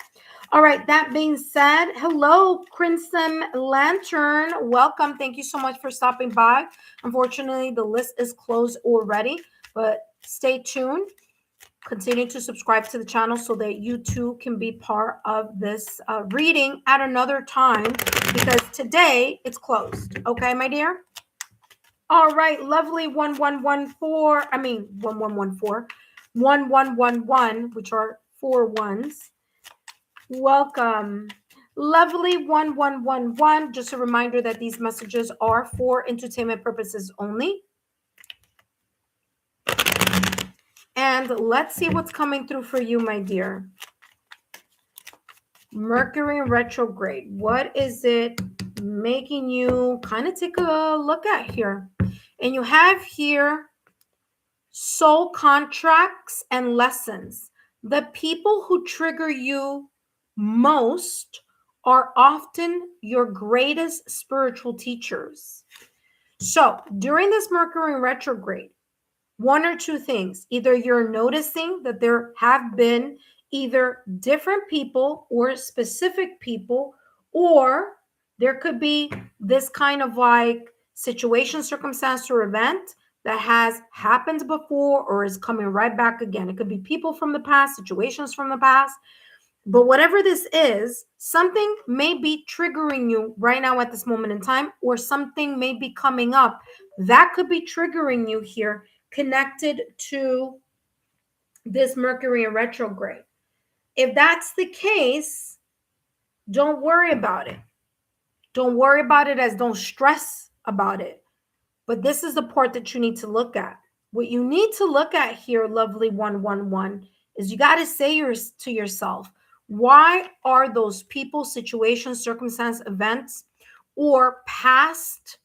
All right, that being said, hello, Crimson Lantern. Welcome. Thank you so much for stopping by. Unfortunately, the list is closed already, but stay tuned. Continue to subscribe to the channel so that you too can be part of this reading at another time, because today it's closed. Okay, my dear? All right, lovely 1114, 1111, which are 4 ones. Welcome. Lovely 1111. Just a reminder that these messages are for entertainment purposes only. And let's see what's coming through for you, my dear. Mercury retrograde. What is it making you kind of take a look at here? And you have here soul contracts and lessons. The people who trigger you most are often your greatest spiritual teachers. So during this Mercury retrograde, one or two things. Either you're noticing that there have been either different people or specific people, or there could be this kind of like situation, circumstance, or event that has happened before or is coming right back again. It could be people from the past, situations from the past. But whatever this is, something may be triggering you right now at this moment in time, or something may be coming up that could be triggering you here connected to this Mercury in retrograde. If that's the case, don't worry about it. Don't worry about it, as don't stress about it. But this is the part that you need to look at. What you need to look at here, lovely 111, is you got to say to yourself, why are those people, situations, circumstance, events, or past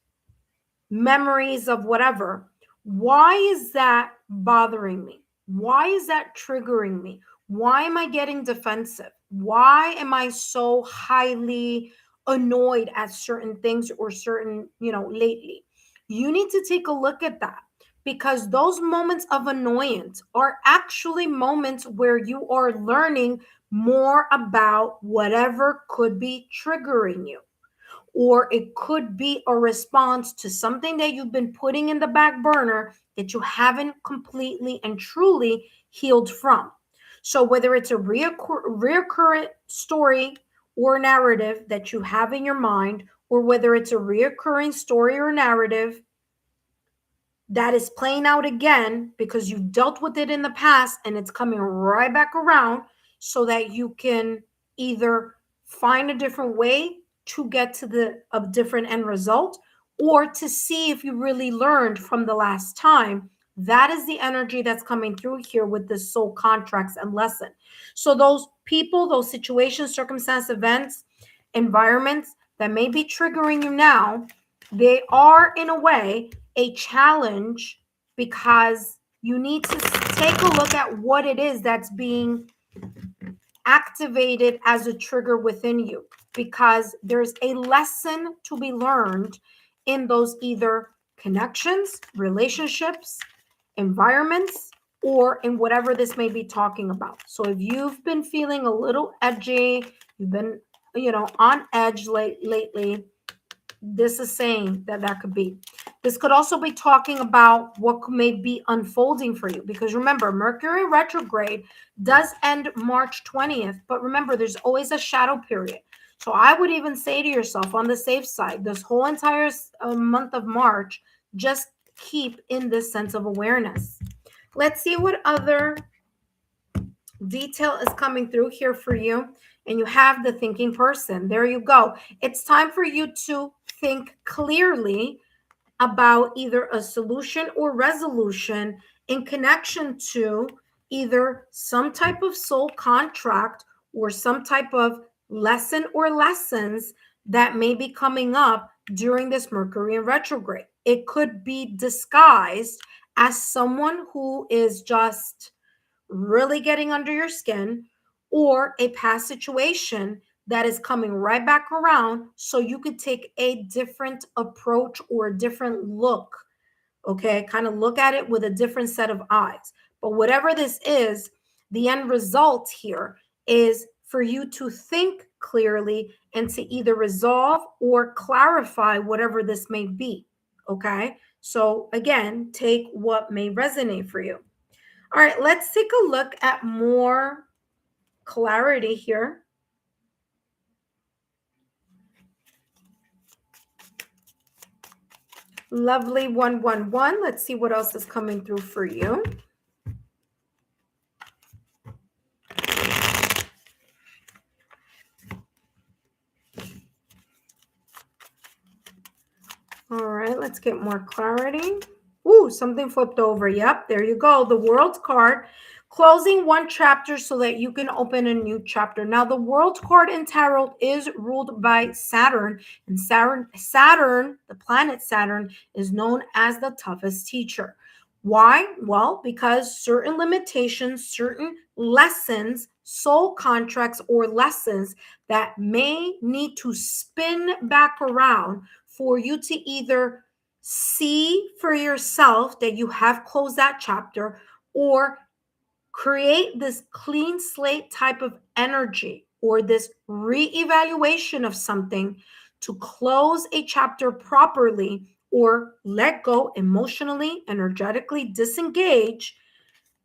memories of whatever, why is that bothering me? Why is that triggering me? Why am I getting defensive? Why am I so highly annoyed at certain things or certain, lately? You need to take a look at that, because those moments of annoyance are actually moments where you are learning more about whatever could be triggering you. Or it could be a response to something that you've been putting in the back burner that you haven't completely and truly healed from. So whether it's a reoccurrent story or narrative that you have in your mind, or whether it's a reoccurring story or narrative that is playing out again because you dealt with it in the past and it's coming right back around, so that you can either find a different way to get to a different end result, or to see if you really learned from the last time. That is the energy that's coming through here with the soul contracts and lesson. So those people, those situations, circumstance, events, environments that may be triggering you now, they are in a way a challenge, because you need to take a look at what it is that's being activated as a trigger within you, because there's a lesson to be learned in those either connections, relationships, environments, or in whatever this may be talking about. So if you've been feeling a little edgy, you've been, on edge lately, this is saying that could be. This could also be talking about what may be unfolding for you, because remember, Mercury retrograde does end March 20th, but remember, there's always a shadow period. So I would even say to yourself, on the safe side, this whole entire month of March, just keep in this sense of awareness. Let's see what other detail is coming through here for you. And you have the thinking person. There you go. It's time for you to think clearly about either a solution or resolution in connection to either some type of soul contract or some type of lesson or lessons that may be coming up during this Mercury in retrograde. It could be disguised as someone who is just really getting under your skin, or a past situation that is coming right back around, so you could take a different approach or a different look. Okay, kind of look at it with a different set of eyes. But whatever this is, the end result here is for you to think clearly and to either resolve or clarify whatever this may be. Okay, so again, take what may resonate for you. All right, let's take a look at more clarity here. Lovely 111. Let's see what else is coming through for you. All right, let's get more clarity. Ooh, something flipped over. Yep, there you go. The World card, closing one chapter so that you can open a new chapter. Now, the World card in tarot is ruled by Saturn, and Saturn, the planet Saturn, is known as the toughest teacher. Why? Well, because certain limitations, certain lessons, soul contracts, or lessons that may need to spin back around for you to either see for yourself that you have closed that chapter, or create this clean slate type of energy, or this reevaluation of something to close a chapter properly, or let go emotionally, energetically, disengage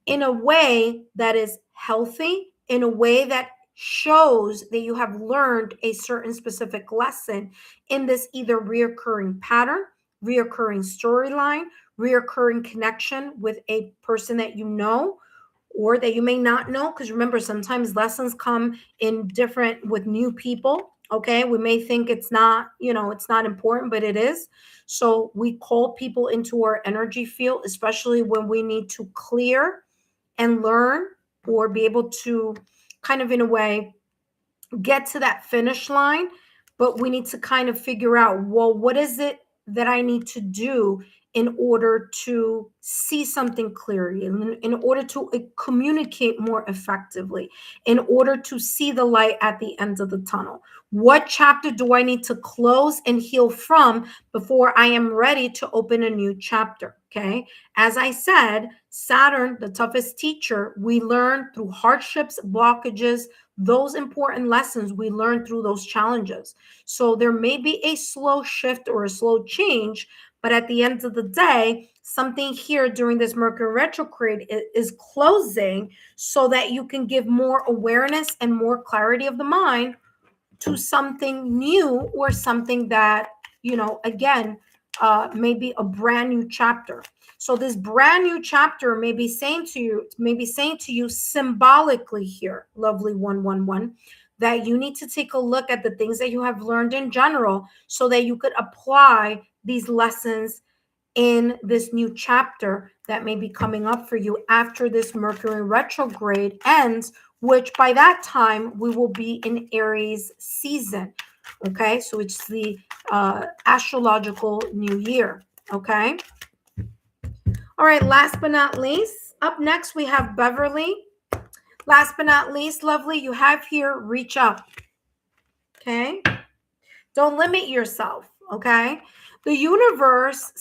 in a way that is healthy, in a way that shows that you have learned a certain specific lesson in this either reoccurring pattern, reoccurring storyline, reoccurring connection with a person that you know or that you may not know. Because remember, sometimes lessons come in different with new people. Okay, we may think it's not, it's not important, but it is. So we call people into our energy field, especially when we need to clear and learn, or be able to kind of, in a way, get to that finish line. But we need to kind of figure out, well, what is it that I need to do in order to see something clearly, in order to communicate more effectively, in order to see the light at the end of the tunnel? What chapter do I need to close and heal from before I am ready to open a new chapter? Okay. As I said, Saturn, the toughest teacher, we learn through hardships, blockages, those important lessons we learn through those challenges. So there may be a slow shift or a slow change, but at the end of the day, something here during this Mercury retrograde is closing so that you can give more awareness and more clarity of the mind to something new, or something that, again, maybe a brand new chapter. So this brand new chapter may be saying to you symbolically here, lovely 111, that you need to take a look at the things that you have learned in general so that you could apply these lessons in this new chapter that may be coming up for you after this Mercury retrograde ends, which by that time we will be in Aries season. Okay, so it's the astrological new year. Okay. All right, last but not least, up next we have Beverly. Last but not least, lovely, you have here reach up. Okay. Don't limit yourself. Okay. The universe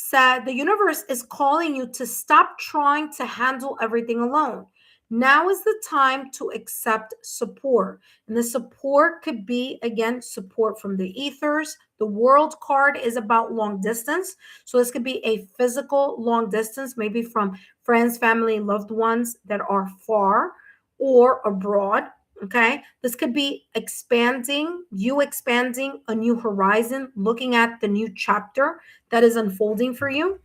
is calling you to stop trying to handle everything alone. Now is the time to accept support. And the support could be, again, support from the ethers. The world card is about long distance. So this could be a physical long distance, maybe from friends, family, loved ones that are far or abroad. Okay. This could be expanding a new horizon, looking at the new chapter that is unfolding for you.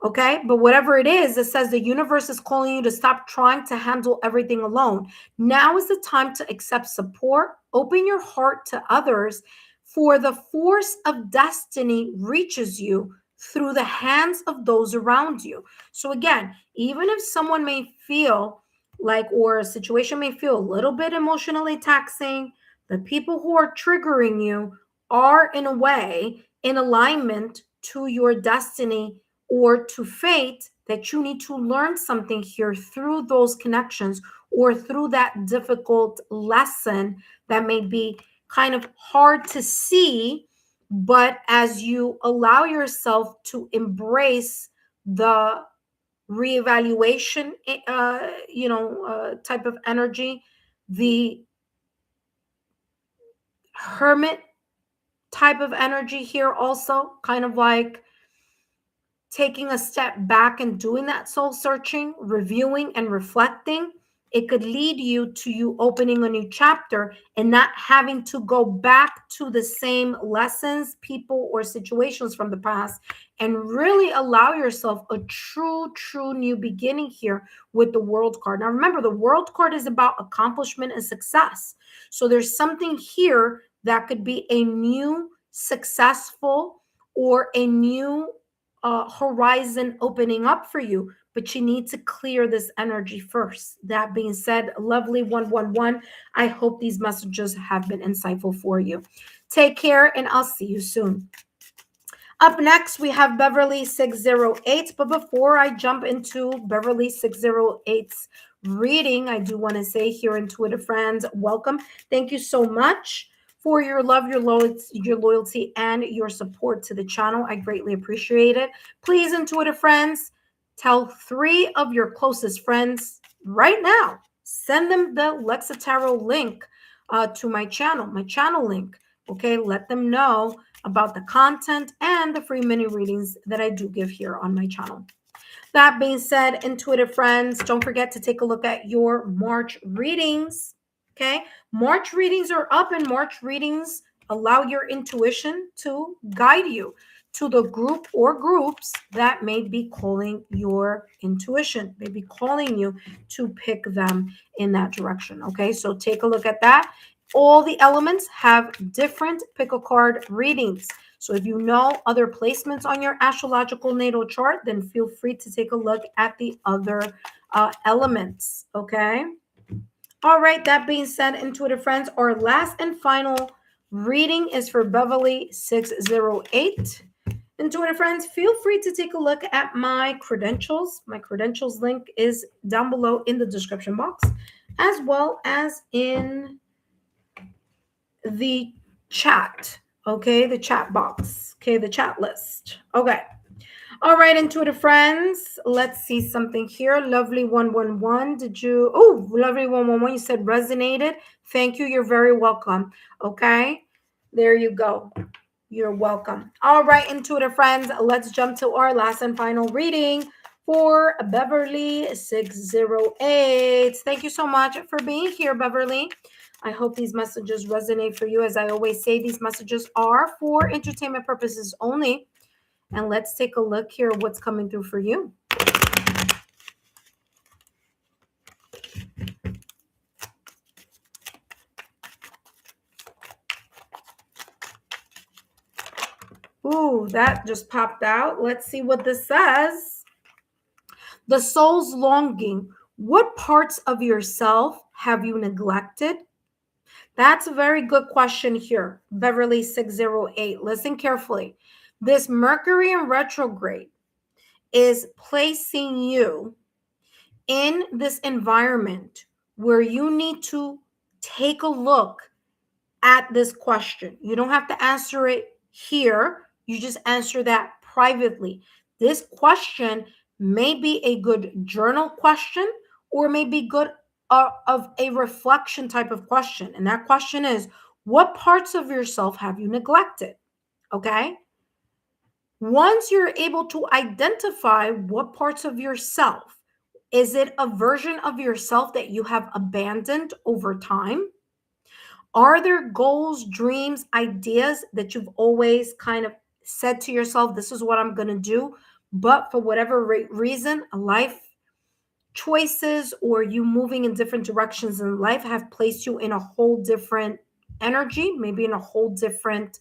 Okay. But whatever it is, it says the universe is calling you to stop trying to handle everything alone. Now is the time to accept support, open your heart to others, for the force of destiny reaches you through the hands of those around you. So again, even if someone may feel like, or a situation may feel a little bit emotionally taxing, the people who are triggering you are in a way in alignment to your destiny or to fate, that you need to learn something here through those connections, or through that difficult lesson that may be kind of hard to see. But as you allow yourself to embrace the reevaluation, type of energy, the hermit type of energy here, also kind of like taking a step back and doing that soul searching, reviewing and reflecting, it could lead you to you opening a new chapter and not having to go back to the same lessons, people, or situations from the past, and really allow yourself a true new beginning here with the world card. Now, remember, the world card is about accomplishment and success. So there's something here that could be a new successful or a new horizon opening up for you, but you need to clear this energy first. That being said, lovely 111, I hope these messages have been insightful for you. Take care, and I'll see you soon. Up next, we have Beverly 608. But before I jump into Beverly 608's reading, I do want to say here, intuitive friends, welcome. Thank you so much for your love, your loyalty, and your support to the channel. I greatly appreciate it. Please, intuitive friends, tell 3 of your closest friends right now. Send them the Lexa Tarot link to my channel link. Okay, let them know about the content and the free mini readings that I do give here on my channel. That being said, intuitive friends, don't forget to take a look at your March readings. Okay, March readings are up, and March readings allow your intuition to guide you to the group or groups that may be calling your intuition, may be calling you to pick them in that direction. Okay, so take a look at that. All the elements have different pick a card readings. So if you know other placements on your astrological natal chart, then feel free to take a look at the other elements, okay? All right, that being said, intuitive friends, our last and final reading is for Beverly 608. Intuitive friends, feel free to take a look at my credentials. My credentials link is down below in the description box, as well as in the chat, okay, the chat box, okay, the chat list. Okay, all right, intuitive friends, let's see something here. Lovely 111, did you, oh, lovely 111, you said resonated. Thank you, you're very welcome. Okay, there you go, you're welcome. All right, intuitive friends, let's jump to our last and final reading for Beverly 608. Thank you so much for being here, Beverly. I hope these messages resonate for you. As I always say, these messages are for entertainment purposes only. And let's take a look here what's coming through for you. Ooh, that just popped out. Let's see what this says. The soul's longing. What parts of yourself have you neglected? That's a very good question here, Beverly 608. Listen carefully. This Mercury in retrograde is placing you in this environment where you need to take a look at this question. You don't have to answer it here. You just answer that privately. This question may be a good journal question or may be good of a reflection type of question. And that question is, what parts of yourself have you neglected? Okay. Once you're able to identify what parts of yourself, is it a version of yourself that you have abandoned over time? Are there goals, dreams, ideas that you've always kind of said to yourself, this is what I'm going to do, but for whatever reason, life choices or you moving in different directions in life have placed you in a whole different energy, maybe in a whole different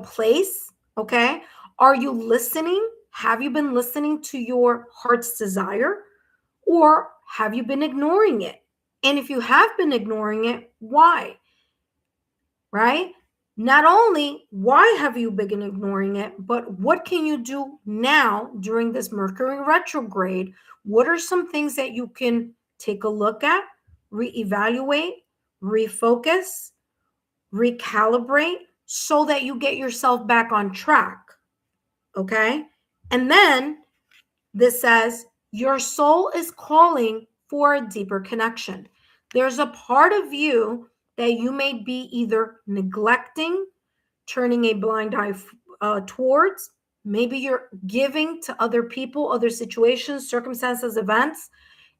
place, okay? Are you listening? Have you been listening to your heart's desire, or have you been ignoring it? And if you have been ignoring it, why? Right? Not only why have you been ignoring it, but what can you do now during this Mercury retrograde? What are some things that you can take a look at, reevaluate, refocus, recalibrate, so that you get yourself back on track? Okay? And then this says, your soul is calling for a deeper connection. There's a part of you that you may be either neglecting, turning a blind eye towards. Maybe you're giving to other people, other situations, circumstances, events,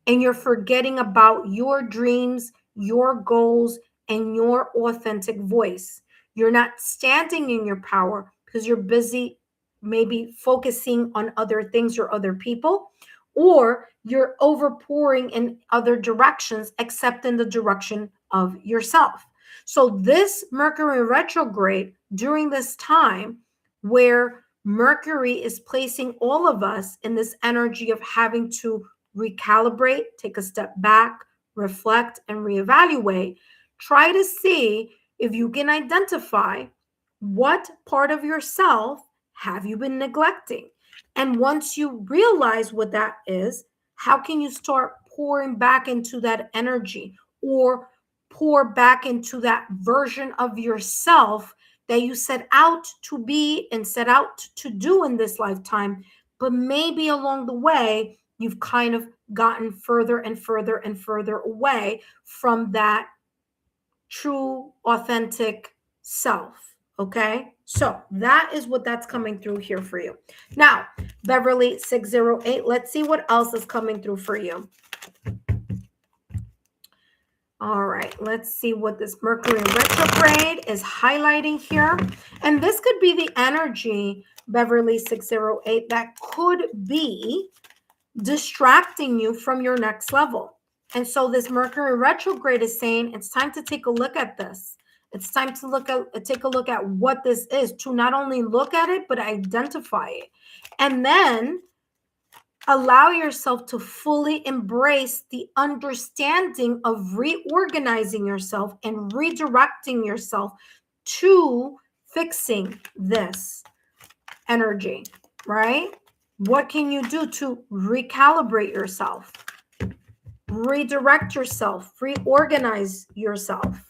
and you're forgetting about your dreams, your goals, and your authentic voice. You're not standing in your power because you're busy maybe focusing on other things or other people, or you're overpouring in other directions except in the direction of yourself. So this Mercury retrograde during this time where Mercury is placing all of us in this energy of having to recalibrate, take a step back, reflect, and reevaluate, try to see if you can identify What part of yourself have you been neglecting? And once you realize what that is, how can you start pouring back into that energy, or pour back into that version of yourself that you set out to be and set out to do in this lifetime? But maybe along the way, you've kind of gotten further and further and further away from that true, authentic self. Okay, so that is what that's coming through here for you. Now, Beverly 608, let's see what else is coming through for you. All right, let's see what this Mercury retrograde is highlighting here. And this could be the energy, Beverly 608, that could be distracting you from your next level. And so this Mercury retrograde is saying it's time to take a look at this. It's time to take a look at what this is, to not only look at it, but identify it. And then allow yourself to fully embrace the understanding of reorganizing yourself and redirecting yourself to fixing this energy, right? What can you do to recalibrate yourself, redirect yourself, reorganize yourself?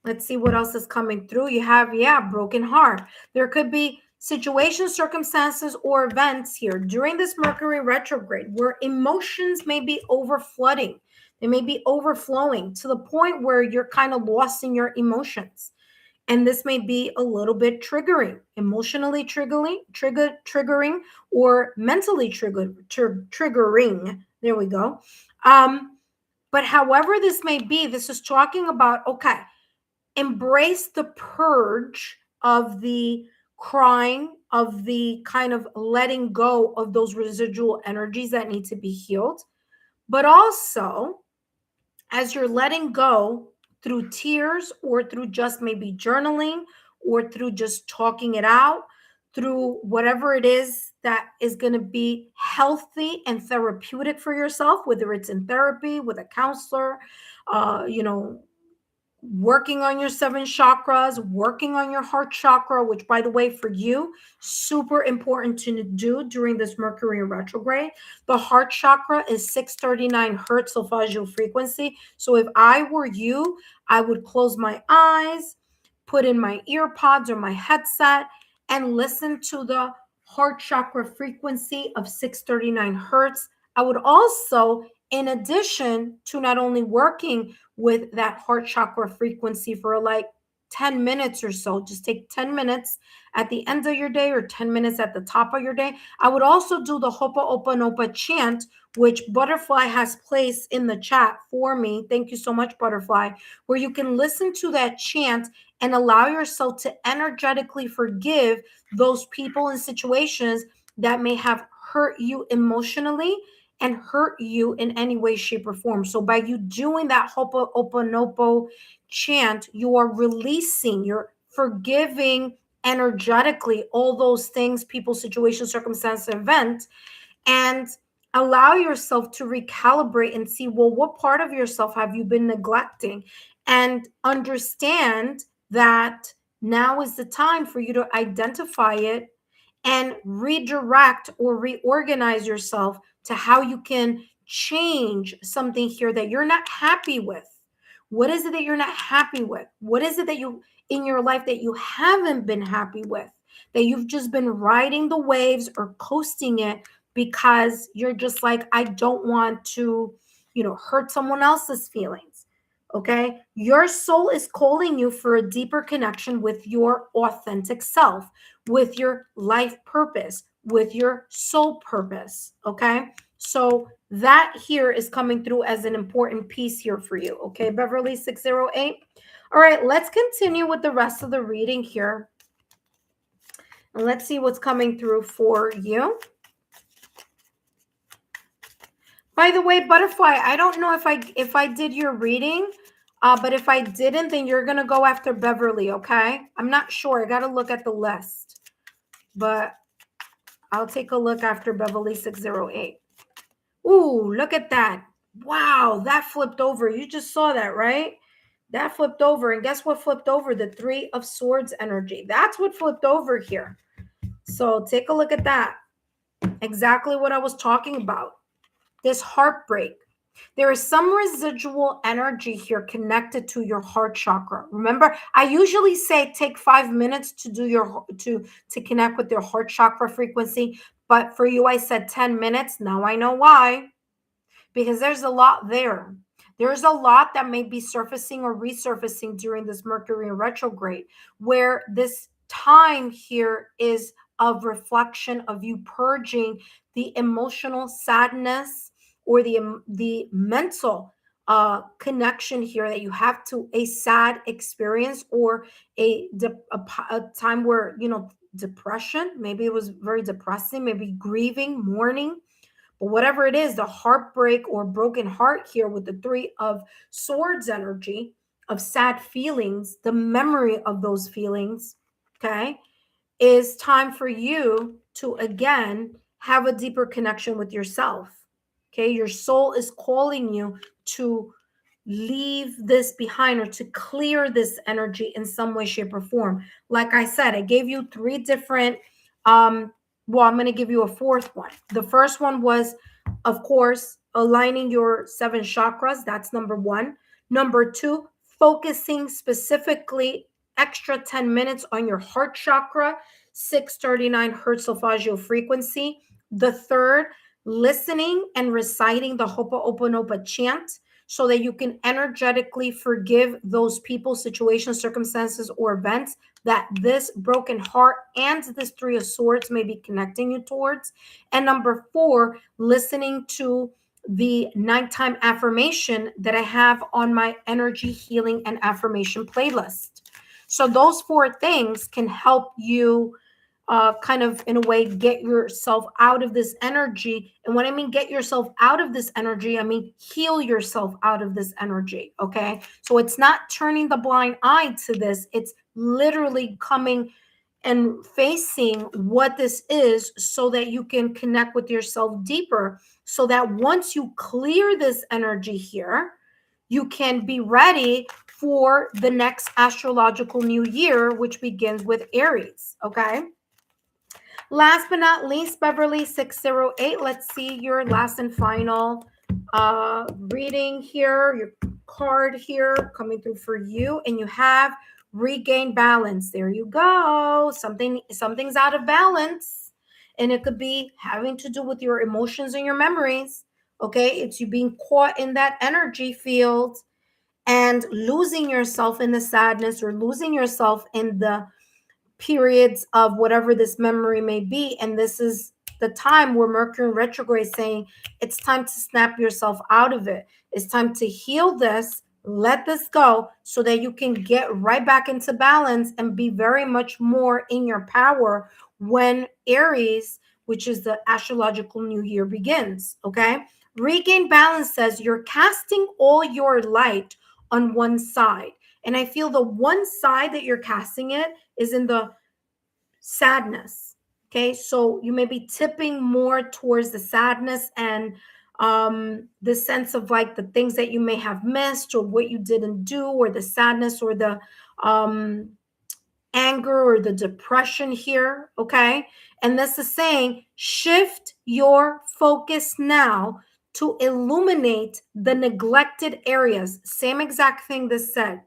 Let's see what else is coming through. You have, broken heart. There could be situations, circumstances, or events here during this Mercury retrograde where emotions may be overflooding. They may be overflowing to the point where you're kind of lost in your emotions. And this may be a little bit triggering, emotionally triggering, or mentally triggering. There we go. But however this may be, this is talking about, okay, embrace the purge of the crying, of the kind of letting go of those residual energies that need to be healed. But also, as you're letting go through tears, or through just maybe journaling, or through just talking it out, through whatever it is that is going to be healthy and therapeutic for yourself, whether it's in therapy with a counselor, working on your 7 chakras, working on your heart chakra, which, by the way, for you, super important to do during this Mercury retrograde. The heart chakra is 639 hertz solfeggio frequency. So if I were you, I would close my eyes, put in my ear pods or my headset, and listen to the heart chakra frequency of 639 hertz. I would also, in addition to not only working with that heart chakra frequency for like 10 minutes or so, just take 10 minutes at the end of your day or 10 minutes at the top of your day. I would also do the Ho'oponopono chant, which Butterfly has placed in the chat for me. Thank you so much, Butterfly, where you can listen to that chant and allow yourself to energetically forgive those people and situations that may have hurt you emotionally and hurt you in any way, shape, or form. So by you doing that Ho'oponopono chant, you are releasing, you're forgiving energetically all those things, people, situations, circumstances, events, and allow yourself to recalibrate and see, well, what part of yourself have you been neglecting? And understand that now is the time for you to identify it and redirect or reorganize yourself to how you can change something here that you're not happy with. What is it that you're not happy with? What is it that you in your life that you haven't been happy with? That you've just been riding the waves or coasting it because you're just like, I don't want to, hurt someone else's feelings. Okay? Your soul is calling you for a deeper connection with your authentic self, with your life purpose, with your soul purpose. Okay? So that here is coming through as an important piece here for you. Okay, Beverly 608. All right, let's continue with the rest of the reading here. And let's see what's coming through for you. By the way, Butterfly, I don't know if I did your reading, but if I didn't, then you're going to go after Beverly, okay? I'm not sure. I got to look at the list. But I'll take a look after Beverly 608. Ooh, look at that. Wow, that flipped over. You just saw that, right? That flipped over. And guess what flipped over? The Three of Swords energy. That's what flipped over here. So take a look at that. Exactly what I was talking about. This heartbreak. There is some residual energy here connected to your heart chakra. Remember, I usually say take 5 minutes to do your to connect with your heart chakra frequency, but for you I said 10 minutes. Now I know why. Because there's a lot there. There's a lot that may be surfacing or resurfacing during this Mercury retrograde, where this time here is of reflection of you purging the emotional sadness or the mental connection here that you have to a sad experience or a time where, you know, depression, maybe it was very depressing, maybe grieving, mourning. But whatever it is, the heartbreak or broken heart here with the Three of Swords energy of sad feelings, the memory of those feelings, okay, is time for you to again have a deeper connection with yourself. Okay, your soul is calling you to leave this behind or to clear this energy in some way, shape, or form. Like I said, I gave you 3 different well, I'm going to give you a 4th one. The first one was, of course, aligning your 7 chakras. That's number 1. Number 2, focusing specifically extra 10 minutes on your heart chakra, 639 hertz solfeggio frequency. The third, listening and reciting the Ho'oponopono chant so that you can energetically forgive those people, situations, circumstances, or events that this broken heart and this Three of Swords may be connecting you towards. And number 4, listening to the nighttime affirmation that I have on my energy healing and affirmation playlist. So those 4 things can help you kind of, in a way, get yourself out of this energy. And when I mean get yourself out of this energy, I mean heal yourself out of this energy. Okay. So it's not turning the blind eye to this. It's literally coming and facing what this is so that you can connect with yourself deeper. So that once you clear this energy here, you can be ready for the next astrological new year, which begins with Aries. Okay. Last but not least, Beverly 608. Let's see your last and final reading here, your card here coming through for you. And you have regain balance. There you go. Something's out of balance. And it could be having to do with your emotions and your memories. Okay. It's you being caught in that energy field and losing yourself in the sadness or losing yourself in the periods of whatever this memory may be. And this is the time where Mercury retrograde is saying it's time to snap yourself out of it. It's time to heal this, let this go so that you can get right back into balance and be very much more in your power when Aries, which is the astrological new year, begins. Okay. Regain balance says you're casting all your light on one side. And I feel the one side that you're casting it is in the sadness. Okay. So you may be tipping more towards the sadness and the sense of like the things that you may have missed or what you didn't do, or the sadness or the anger or the depression here. Okay. And this is saying shift your focus now to illuminate the neglected areas. Same exact thing this said.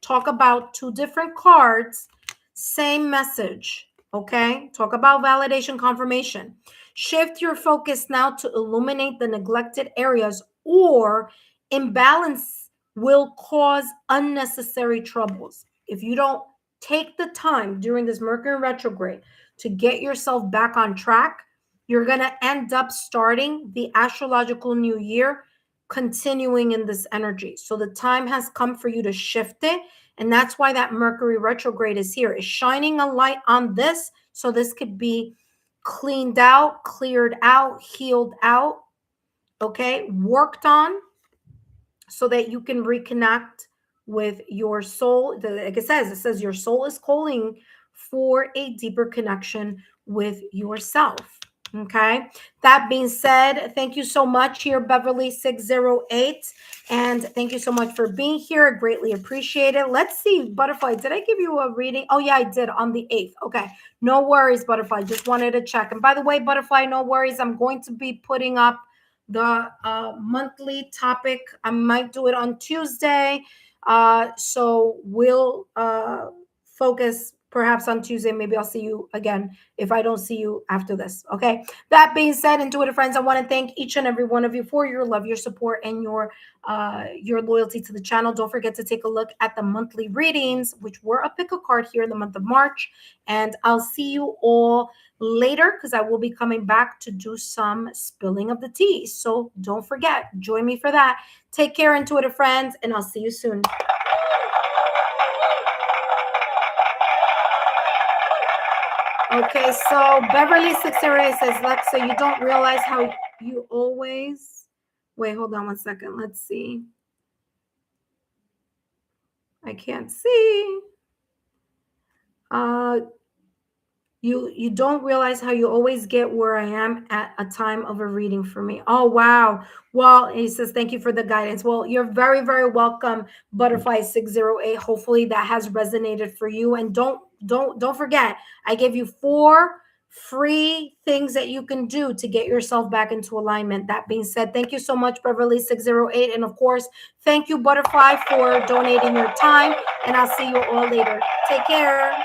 Talk about 2 different cards, same message. Okay. Talk about validation, confirmation. Shift your focus now to illuminate the neglected areas, or imbalance will cause unnecessary troubles. If you don't take the time during this Mercury retrograde to get yourself back on track, you're going to end up starting the astrological new year continuing in this energy. So the time has come for you to shift it. And that's why that Mercury retrograde is here, is shining a light on this. So this could be cleaned out, cleared out, healed out, okay, worked on so that you can reconnect with your soul. Like it says your soul is calling for a deeper connection with yourself. Okay. That being said, thank you so much here, Beverly 608. And thank you so much for being here. Greatly appreciate it. Let's see, Butterfly, did I give you a reading? Oh, yeah, I did on the 8th. Okay. No worries, Butterfly. Just wanted to check. And by the way, Butterfly, no worries. I'm going to be putting up the monthly topic. I might do it on Tuesday. So we'll focus perhaps on Tuesday. Maybe I'll see you again if I don't see you after this. Okay. That being said, Intuitive friends, I want to thank each and every one of you for your love, your support, and your loyalty to the channel. Don't forget to take a look at the monthly readings, which were a pick a card here in the month of March. And I'll see you all later because I will be coming back to do some spilling of the tea. So don't forget, join me for that. Take care, Intuitive friends, and I'll see you soon. Okay, so Beverly 608 says, Lexa, you don't realize how you always... Wait, hold on one second. Let's see. I can't see. You don't realize how you always get where I am at a time of a reading for me. Oh, wow. Well, he says, thank you for the guidance. Well, you're very, very welcome, Butterfly 608. Hopefully that has resonated for you. And don't forget, I gave you 4 free things that you can do to get yourself back into alignment. That being said, thank you so much, Beverly 608. And of course, thank you, Butterfly, for donating your time. And I'll see you all later. Take care.